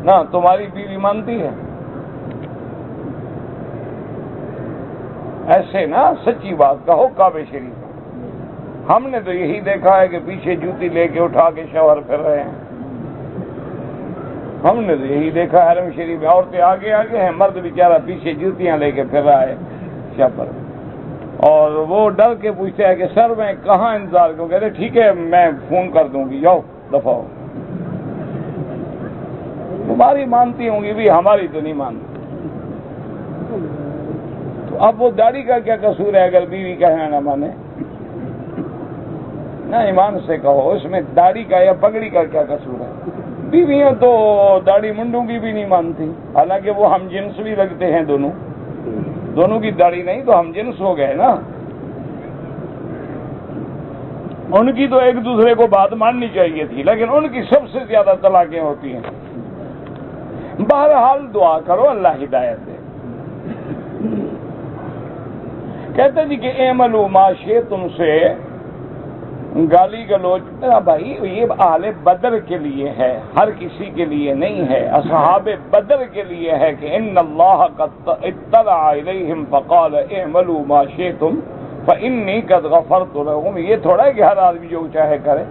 نہ، تمہاری بیوی مانتی ہے؟ ایسے نا سچی بات کہو کعبہ شریف۔ ہم نے تو یہی دیکھا ہے کہ پیچھے جوتی لے کے اٹھا کے شوہر پھر رہے ہیں، ہم نے تو یہی دیکھا حرم شریف میں، عورتیں آگے آگے ہیں، مرد بیچارہ پیچھے جوتیاں لے کے پھر رہا ہے پر، اور وہ ڈر کے پوچھتا ہے کہ سر میں کہاں انتظار کروں؟ کہتے ٹھیک ہے میں فون کر دوں گی، جاؤ دفعہ ہو۔ تمہاری مانتی ہوں گی بھی، ہماری تو نہیں مانتی۔ تو اب وہ داڑھی کا کیا قصور ہے اگر بیوی کہنا نہ مانے؟ نہ ایمان سے کہو، اس میں داڑھی کا یا پگڑی کا کیا قصور ہے؟ بیویاں تو داڑھی منڈوں کی بھی نہیں مانتی، حالانکہ وہ ہم جنس بھی لگتے ہیں، دونوں کی داڑھی نہیں تو ہم جنس ہو گئے نا۔ ان کی تو ایک دوسرے کو بات ماننی چاہیے تھی، لیکن ان کی سب سے زیادہ طلاقیں ہوتی ہیں۔ بہرحال دعا کرو اللہ ہدایت دے۔ کہتے جی کہ اعملوا ما شئتم سے گالی گلوچ، بھائی یہ اہل بدر کے لیے ہے، ہر کسی کے لیے نہیں ہے۔ اصحاب بدر کے لیے ہے کہ ان اللہ قد اطلع الیہم فقال اعملوا ما شئتم فانی قد غفرت لهم۔ یہ تھوڑا ہے کہ ہر آدمی جو چاہے کرے،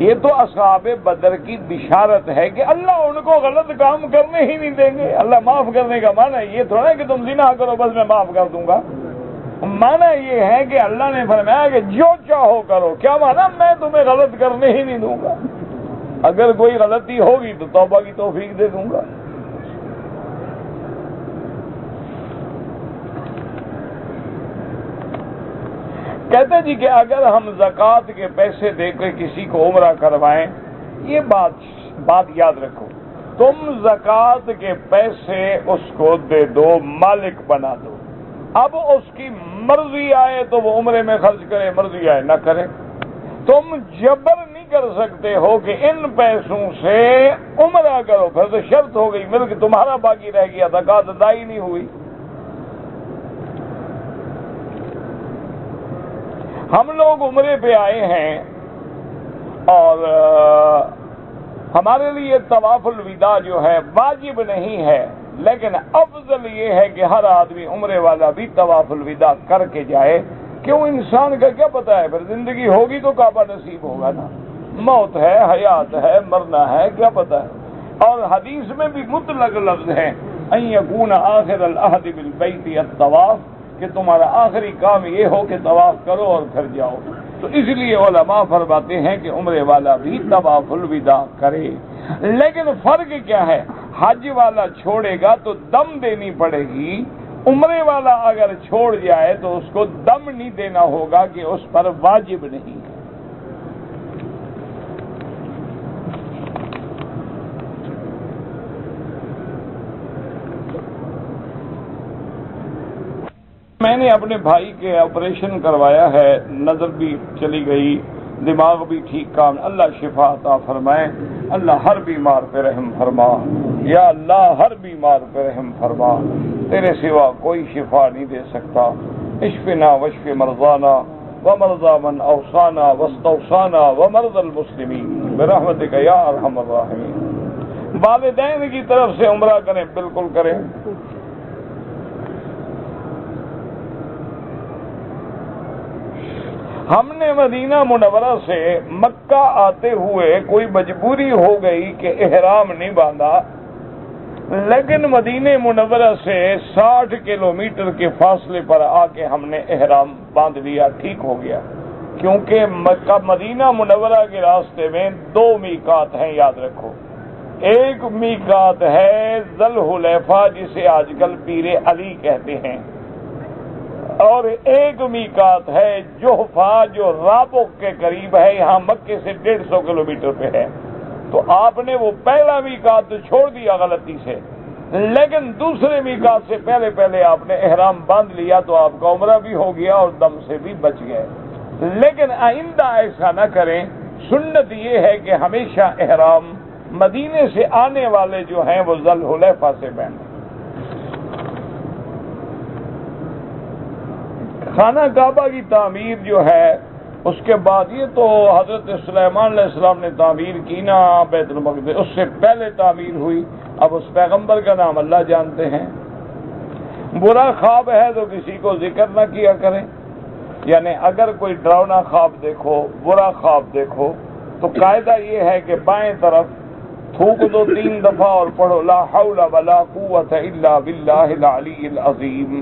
یہ تو اصحاب بدر کی بشارت ہے کہ اللہ ان کو غلط کام کرنے ہی نہیں دیں گے۔ اللہ معاف کرنے کا معنی یہ تھوڑا ہے کہ تم زنا کرو بس میں معاف کر دوں گا، معنی یہ ہے کہ اللہ نے فرمایا کہ جو چاہو کرو، کیا معنی میں تمہیں غلط کرنے ہی نہیں دوں گا، اگر کوئی غلطی ہوگی تو توبہ کی توفیق دے دوں گا۔ کہتے جی کہ اگر ہم زکوٰۃ کے پیسے دے کے کسی کو عمرہ کروائیں، یہ بات یاد رکھو، تم زکوٰۃ کے پیسے اس کو دے دو، مالک بنا دو، اب اس کی مرضی آئے تو وہ عمرے میں خرچ کرے، مرضی آئے نہ کرے، تم جبر نہیں کر سکتے ہو کہ ان پیسوں سے عمرہ کرو، پھر تو شرط ہو گئی، ملک تمہارا باقی رہ گیا، زکوٰۃ ادا ہی نہیں ہوئی۔ ہم لوگ عمرے پہ آئے ہیں اور ہمارے لیے طواف الوداع جو ہے واجب نہیں ہے، لیکن افضل یہ ہے کہ ہر آدمی عمرے والا بھی طواف الوداع کر کے جائے۔ کیوں؟ انسان کا کیا پتا ہے، پھر زندگی ہوگی تو کعبہ نصیب ہوگا نا، موت ہے، حیات ہے، مرنا ہے، کیا پتا ہے۔ اور حدیث میں بھی مطلق لفظ ہے ان یکون آخر العہد بالبیت الطواف، کہ تمہارا آخری کام یہ ہو کہ طواف کرو اور پھر جاؤ، تو اس لیے علماء فرماتے ہیں کہ عمرے والا بھی طواف الوداع کرے۔ لیکن فرق کیا ہے، حج والا چھوڑے گا تو دم دینی پڑے گی، عمرے والا اگر چھوڑ جائے تو اس کو دم نہیں دینا ہوگا کہ اس پر واجب نہیں ہے۔ میں نے اپنے بھائی کے آپریشن کروایا ہے، نظر بھی چلی گئی، دماغ بھی ٹھیک کام، اللہ شفا عطا فرمائے، اللہ ہر بیمار پہ رحم فرما، یا اللہ ہر بیمار پہ رحم فرما، تیرے سوا کوئی شفا نہیں دے سکتا۔ اشفنا واشف مرضانا ومرضى من اوصانا واستوصانا ومرضى المسلمین برحمتک یا ارحم الراحمین۔ والدین کی طرف سے عمرہ کریں، بالکل کریں۔ ہم نے مدینہ منورہ سے مکہ آتے ہوئے کوئی مجبوری ہو گئی کہ احرام نہیں باندھا، لیکن مدینہ منورہ سے 60 کلومیٹر کے فاصلے پر آ کے ہم نے احرام باندھ لیا، ٹھیک ہو گیا، کیونکہ مکہ مدینہ منورہ کے راستے میں 2 میقات ہیں، یاد رکھو۔ ایک میقات ہے ذل حلیفہ جسے آج کل پیر علی کہتے ہیں، اور ایک میقات ہے جوحفہ جو رابغ کے قریب ہے، یہاں مکے سے 150 کلومیٹر پہ ہے۔ تو آپ نے وہ پہلا میقات تو چھوڑ دیا غلطی سے، لیکن دوسرے میقات سے پہلے آپ نے احرام باندھ لیا، تو آپ کا عمرہ بھی ہو گیا اور دم سے بھی بچ گئے۔ لیکن آئندہ ایسا نہ کریں، سنت یہ ہے کہ ہمیشہ احرام مدینے سے آنے والے جو ہیں وہ ذل حلیفہ سے باندھیں۔ خانہ کعبہ کی تعمیر جو ہے اس کے بعد، یہ تو حضرت سلیمان علیہ السلام نے تعمیر کی نا بیت المقدس، اس سے پہلے تعمیر ہوئی، اب اس پیغمبر کا نام اللہ جانتے ہیں۔ برا خواب ہے تو کسی کو ذکر نہ کیا کریں، یعنی اگر کوئی ڈراؤنا خواب دیکھو، برا خواب دیکھو، تو قاعدہ یہ ہے کہ بائیں طرف تھوک دو 3 دفعہ اور پڑھو لا حول ولا قوت الا باللہ العلی العظیم،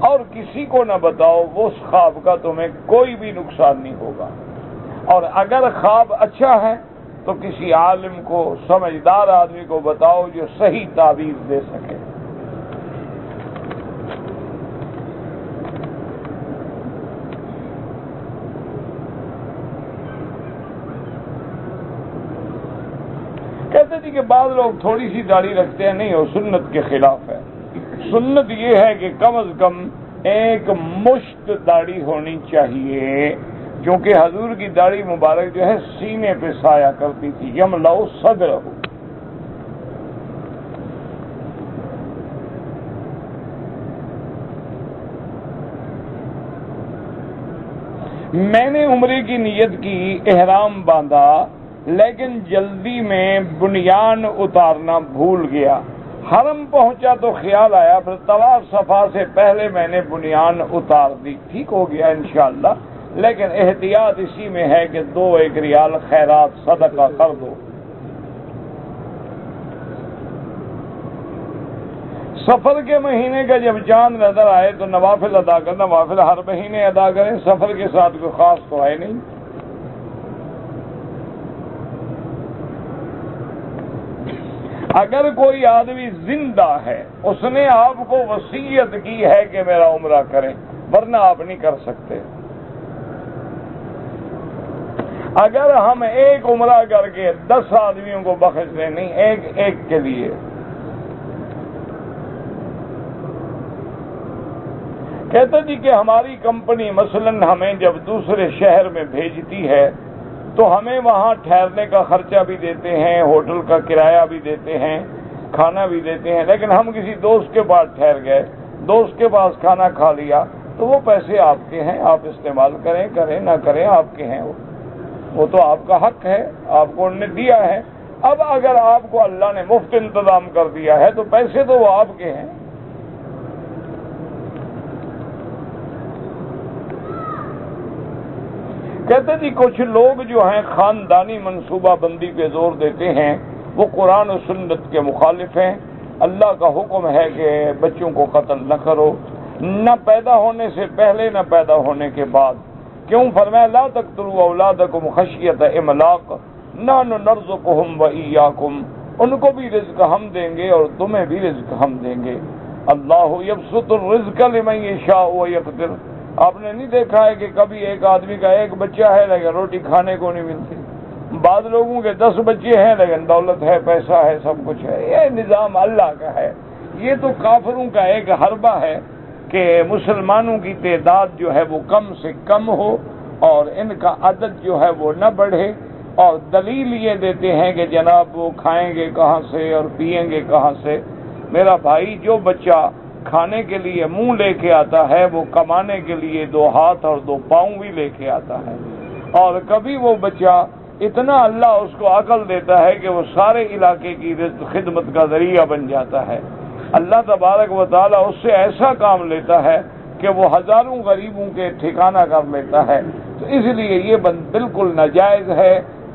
اور کسی کو نہ بتاؤ، وہ اس خواب کا تمہیں کوئی بھی نقصان نہیں ہوگا۔ اور اگر خواب اچھا ہے تو کسی عالم کو، سمجھدار آدمی کو بتاؤ جو صحیح تعبیر دے سکے۔ کہتے تھے کہ بعض لوگ تھوڑی سی داڑھی رکھتے ہیں، نہیں، وہ سنت کے خلاف ہے۔ سنت یہ ہے کہ کم از کم ایک مشت داڑھی ہونی چاہیے، کیونکہ حضور کی داڑھی مبارک جو ہے سینے پہ سایہ کرتی تھی، یملأ صدرہ۔ میں نے عمرے کی نیت کی، احرام باندھا، لیکن جلدی میں بنیان اتارنا بھول گیا۔ حرم پہنچا تو خیال آیا، پھر طواف صفا سے پہلے میں نے بنیان اتار دی، ٹھیک ہو گیا انشاءاللہ، لیکن احتیاط اسی میں ہے کہ 2-1 ریال خیرات صدقہ کر دو۔ سفر کے مہینے کا جب چاند نظر آئے تو نوافل ادا کرنا، نوافل ہر مہینے ادا کریں، سفر کے ساتھ کوئی خاص تو ہے نہیں۔ اگر کوئی آدمی زندہ ہے، اس نے آپ کو وصیت کی ہے کہ میرا عمرہ کریں، ورنہ آپ نہیں کر سکتے۔ اگر ہم ایک عمرہ کر کے 10 آدمیوں کو بخش دیں، نہیں، ایک کے لیے۔ کہتے جی کہ ہماری کمپنی مثلاً ہمیں جب دوسرے شہر میں بھیجتی ہے تو ہمیں وہاں ٹھہرنے کا خرچہ بھی دیتے ہیں، ہوٹل کا کرایہ بھی دیتے ہیں، کھانا بھی دیتے ہیں، لیکن ہم کسی دوست کے پاس ٹھہر گئے، دوست کے پاس کھانا کھا لیا، تو وہ پیسے آپ کے ہیں، آپ استعمال کریں نہ کریں، آپ کے ہیں، وہ تو آپ کا حق ہے، آپ کو انہوں نے دیا ہے۔ اب اگر آپ کو اللہ نے مفت انتظام کر دیا ہے تو پیسے تو وہ آپ کے ہیں۔ کہتے جی کچھ لوگ جو ہیں خاندانی منصوبہ بندی پہ زور دیتے ہیں، وہ قرآن و سنت کے مخالف ہیں۔ اللہ کا حکم ہے کہ بچوں کو قتل نہ کرو، نہ پیدا ہونے سے پہلے نہ پیدا ہونے کے بعد۔ کیوں؟ فرمایا لا تقتلوا اولادکم خشیۃ املاق نحن نرزقہم وایاکم، ان کو بھی رزق ہم دیں گے اور تمہیں بھی رزق ہم دیں گے۔ اللہ یبسط الرزق لمن یشاء ویقدر۔ آپ نے نہیں دیکھا ہے کہ کبھی ایک آدمی کا 1 بچہ ہے لیکن روٹی کھانے کو نہیں ملتی، بعض لوگوں کے 10 بچے ہیں لیکن دولت ہے، پیسہ ہے، سب کچھ ہے۔ یہ نظام اللہ کا ہے۔ یہ تو کافروں کا ایک حربہ ہے کہ مسلمانوں کی تعداد جو ہے وہ کم سے کم ہو اور ان کا عدد جو ہے وہ نہ بڑھے، اور دلیل یہ دیتے ہیں کہ جناب وہ کھائیں گے کہاں سے اور پئیں گے کہاں سے۔ میرا بھائی، جو بچہ کھانے کے لیے منہ لے کے آتا ہے وہ کمانے کے لیے 2 ہاتھ اور 2 پاؤں بھی لے کے آتا ہے، اور کبھی وہ بچہ اتنا اللہ اس کو عقل دیتا ہے کہ وہ سارے علاقے کی خدمت کا ذریعہ بن جاتا ہے۔ اللہ تبارک و تعالیٰ اس سے ایسا کام لیتا ہے کہ وہ ہزاروں غریبوں کے ٹھکانہ کر لیتا ہے۔ تو اس لیے یہ بالکل ناجائز ہے،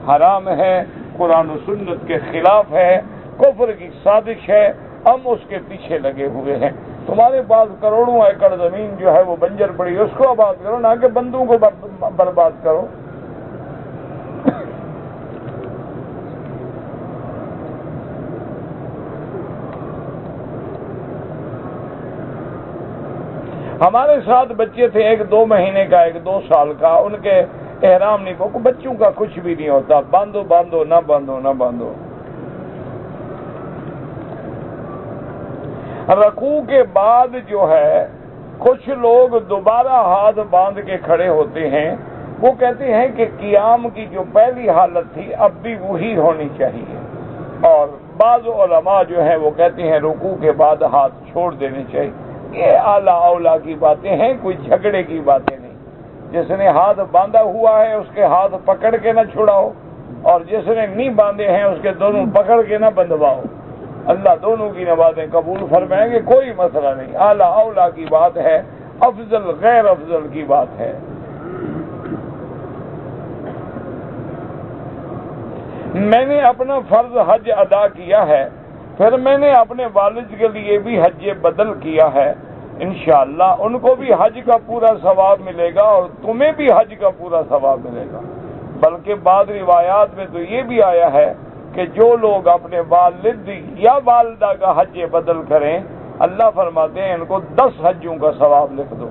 حرام ہے، قرآن و سنت کے خلاف ہے، کفر کی سازش ہے۔ ہم اس کے پیچھے لگے ہوئے ہیں۔ تمہارے پاس کروڑوں ایکڑ زمین جو ہے وہ بنجر پڑی، اس کو آباد کرو، نہ کہ بندوں کو برباد کرو۔ ہمارے ساتھ بچے تھے، ایک 2 مہینے کا، ایک 2 سال کا، ان کے احرام نہیں، بچوں کا کچھ بھی نہیں ہوتا، باندھو نہ باندھو۔ رکوع کے بعد جو ہے کچھ لوگ دوبارہ ہاتھ باندھ کے کھڑے ہوتے ہیں، وہ کہتے ہیں کہ قیام کی جو پہلی حالت تھی اب بھی وہی ہونی چاہیے، اور بعض علماء جو ہیں وہ کہتے ہیں رکوع کے بعد ہاتھ چھوڑ دینے چاہیے۔ یہ اعلیٰ اولیٰ کی باتیں ہیں، کوئی جھگڑے کی باتیں نہیں۔ جس نے ہاتھ باندھا ہوا ہے اس کے ہاتھ پکڑ کے نہ چھڑاؤ، اور جس نے نہیں باندھے ہیں اس کے دونوں پکڑ کے نہ بندھواؤ۔ اللہ دونوں کی نمازیں قبول فرمائیں گے، کوئی مسئلہ نہیں۔ اعلیٰ اولیٰ کی بات ہے، افضل غیر افضل کی بات ہے۔ میں نے اپنا فرض حج ادا کیا ہے، پھر میں نے اپنے والد کے لیے بھی حج بدل کیا ہے، انشاءاللہ ان کو بھی حج کا پورا ثواب ملے گا اور تمہیں بھی حج کا پورا ثواب ملے گا۔ بلکہ بعض روایات میں تو یہ بھی آیا ہے کہ جو لوگ اپنے والد یا والدہ کا حج بدل کریں، اللہ فرماتے ہیں ان کو 10 حجوں کا ثواب لکھ دو۔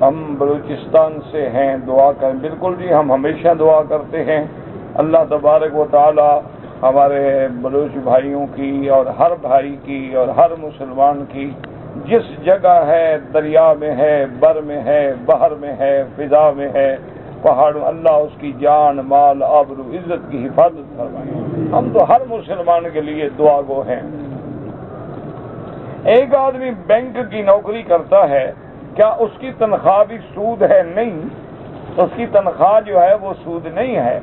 ہم بلوچستان سے ہیں، دعا کریں۔ بالکل جی، ہم ہمیشہ دعا کرتے ہیں، اللہ تبارک و تعالی ہمارے بلوچ بھائیوں کی اور ہر بھائی کی اور ہر مسلمان کی جس جگہ ہے، دریا میں ہے، بر میں ہے، بحر میں ہے، فضا میں ہے، پہاڑوں، اللہ اس کی جان، مال، آبرو، عزت کی حفاظت فرمائے۔ ہم تو ہر مسلمان کے لیے دعا گو ہیں۔ ایک آدمی بینک کی نوکری کرتا ہے، کیا اس کی تنخواہ بھی سود ہے؟ نہیں، اس کی تنخواہ جو ہے وہ سود نہیں ہے۔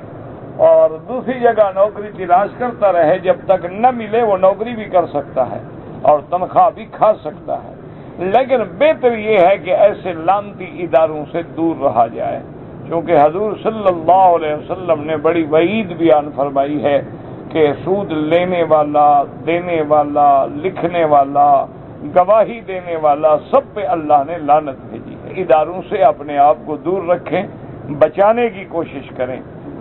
اور دوسری جگہ نوکری تلاش کرتا رہے، جب تک نہ ملے وہ نوکری بھی کر سکتا ہے اور تنخواہ بھی کھا سکتا ہے۔ لیکن بہتر یہ ہے کہ ایسے لعنتی اداروں سے دور رہا جائے، کیونکہ حضور صلی اللہ علیہ وسلم نے بڑی وعید بیان فرمائی ہے کہ سود لینے والا، دینے والا، لکھنے والا، گواہی دینے والا، سب پہ اللہ نے لعنت بھیجی ہے۔ اداروں سے اپنے آپ کو دور رکھیں، بچانے کی کوشش کریں۔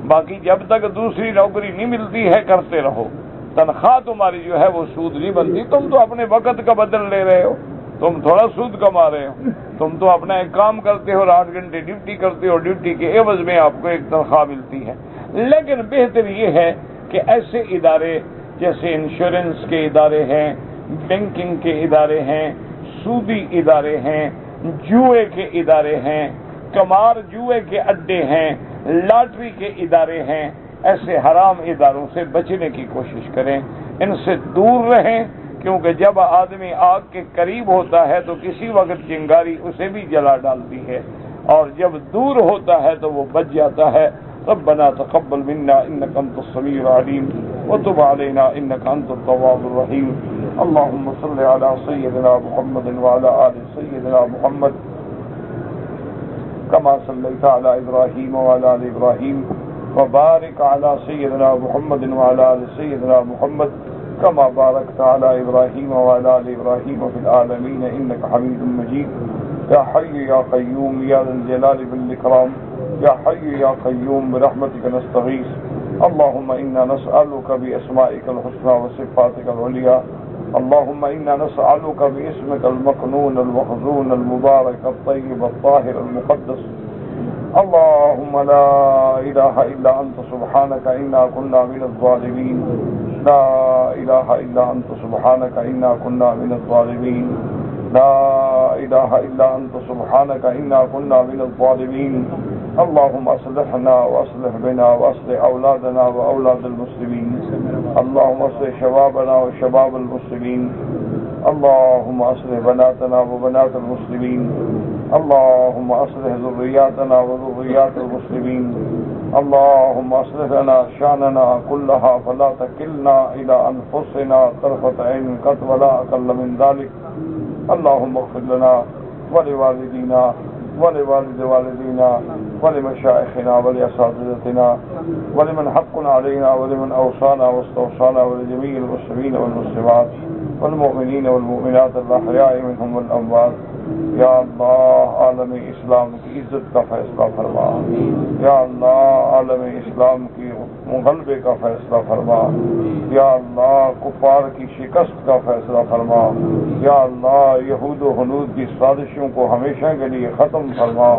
باقی جب تک دوسری نوکری نہیں ملتی ہے کرتے رہو، تنخواہ تمہاری جو ہے وہ سود نہیں بنتی۔ تم تو اپنے وقت کا بدل لے رہے ہو، تم تھوڑا سود کما رہے ہو، تم تو اپنا ایک کام کرتے ہو اور 8 گھنٹے ڈیوٹی کرتے ہو، ڈیوٹی کے عوض میں آپ کو ایک تنخواہ ملتی ہے۔ لیکن بہتر یہ ہے کہ ایسے ادارے جیسے انشورنس کے ادارے ہیں، بینکنگ کے ادارے ہیں، سودی ادارے ہیں، جوئے کے ادارے ہیں، قمار جوئے کے اڈے ہیں، لاٹری کے ادارے ہیں، ایسے حرام اداروں سے بچنے کی کوشش کریں، ان سے دور رہیں، کیونکہ جب آدمی آگ کے قریب ہوتا ہے تو کسی وقت چنگاری اسے بھی جلا ڈالتی ہے، اور جب دور ہوتا ہے تو وہ بچ جاتا ہے۔ ربنا تقبل منا انك انت السميع العليم وتب علينا انك انت التواب الرحيم۔ اللهم صل على سيدنا محمد وعلى آل سيدنا محمد كما صليت على إبراهيم وعلى آل إبراهيم وبارك على سيدنا محمد وعلى آل سيدنا محمد كما باركت على إبراهيم وعلى آل إبراهيم في العالمين إنك حميد مجيد۔ يا حي يا قيوم يا ذا الجلال والإكرام، يا حي يا قيوم برحمتك نستغيث۔ اللهم إنا نسألك بأسمائك الحسنى وصفاتك العليا، اللهم إنا نسألك باسمك المكنون المخزون المبارك الطيب الطاهر المقدس، اللهم لا إله إلا أنت سبحانك إنا كنا من الظالمين، لا إله إلا أنت سبحانك إنا كنا من الظالمين، لا إله إلا أنت سبحانك إنا كنا من الظالمين۔ اللهم أصلحنا وأصلح بنا وأصلح أولادنا وأولاد المسلمين، اللهم أصلح شبابنا وشباب المسلمين، اللهم أصلح بناتنا وبنات المسلمين، اللهم أصلح ذرياتنا وذريات المسلمين، اللهم أصلح لنا شأننا كلها فلا تكلنا إلى أنفسنا طرفة عين قط ولا أقل من ذلك، اللهم اغفر لنا ولوالدينا ولوالد والدينا ولمشايخنا ولأساتذتنا ولمن حق علينا ولمن أوصانا واستوصانا ولجميع المسلمين والمسلمات والمؤمنين والمؤمنات الأحياء منهم والأموات۔ یا اللہ عالم اسلام کی عزت کا فیصلہ فرما، یا اللہ عالم اسلام کی غلبے کا فیصلہ فرما، یا اللہ کفار کی شکست کا فیصلہ فرما، یا اللہ یہود و ہنود کی سازشوں کو ہمیشہ کے لیے ختم فرما،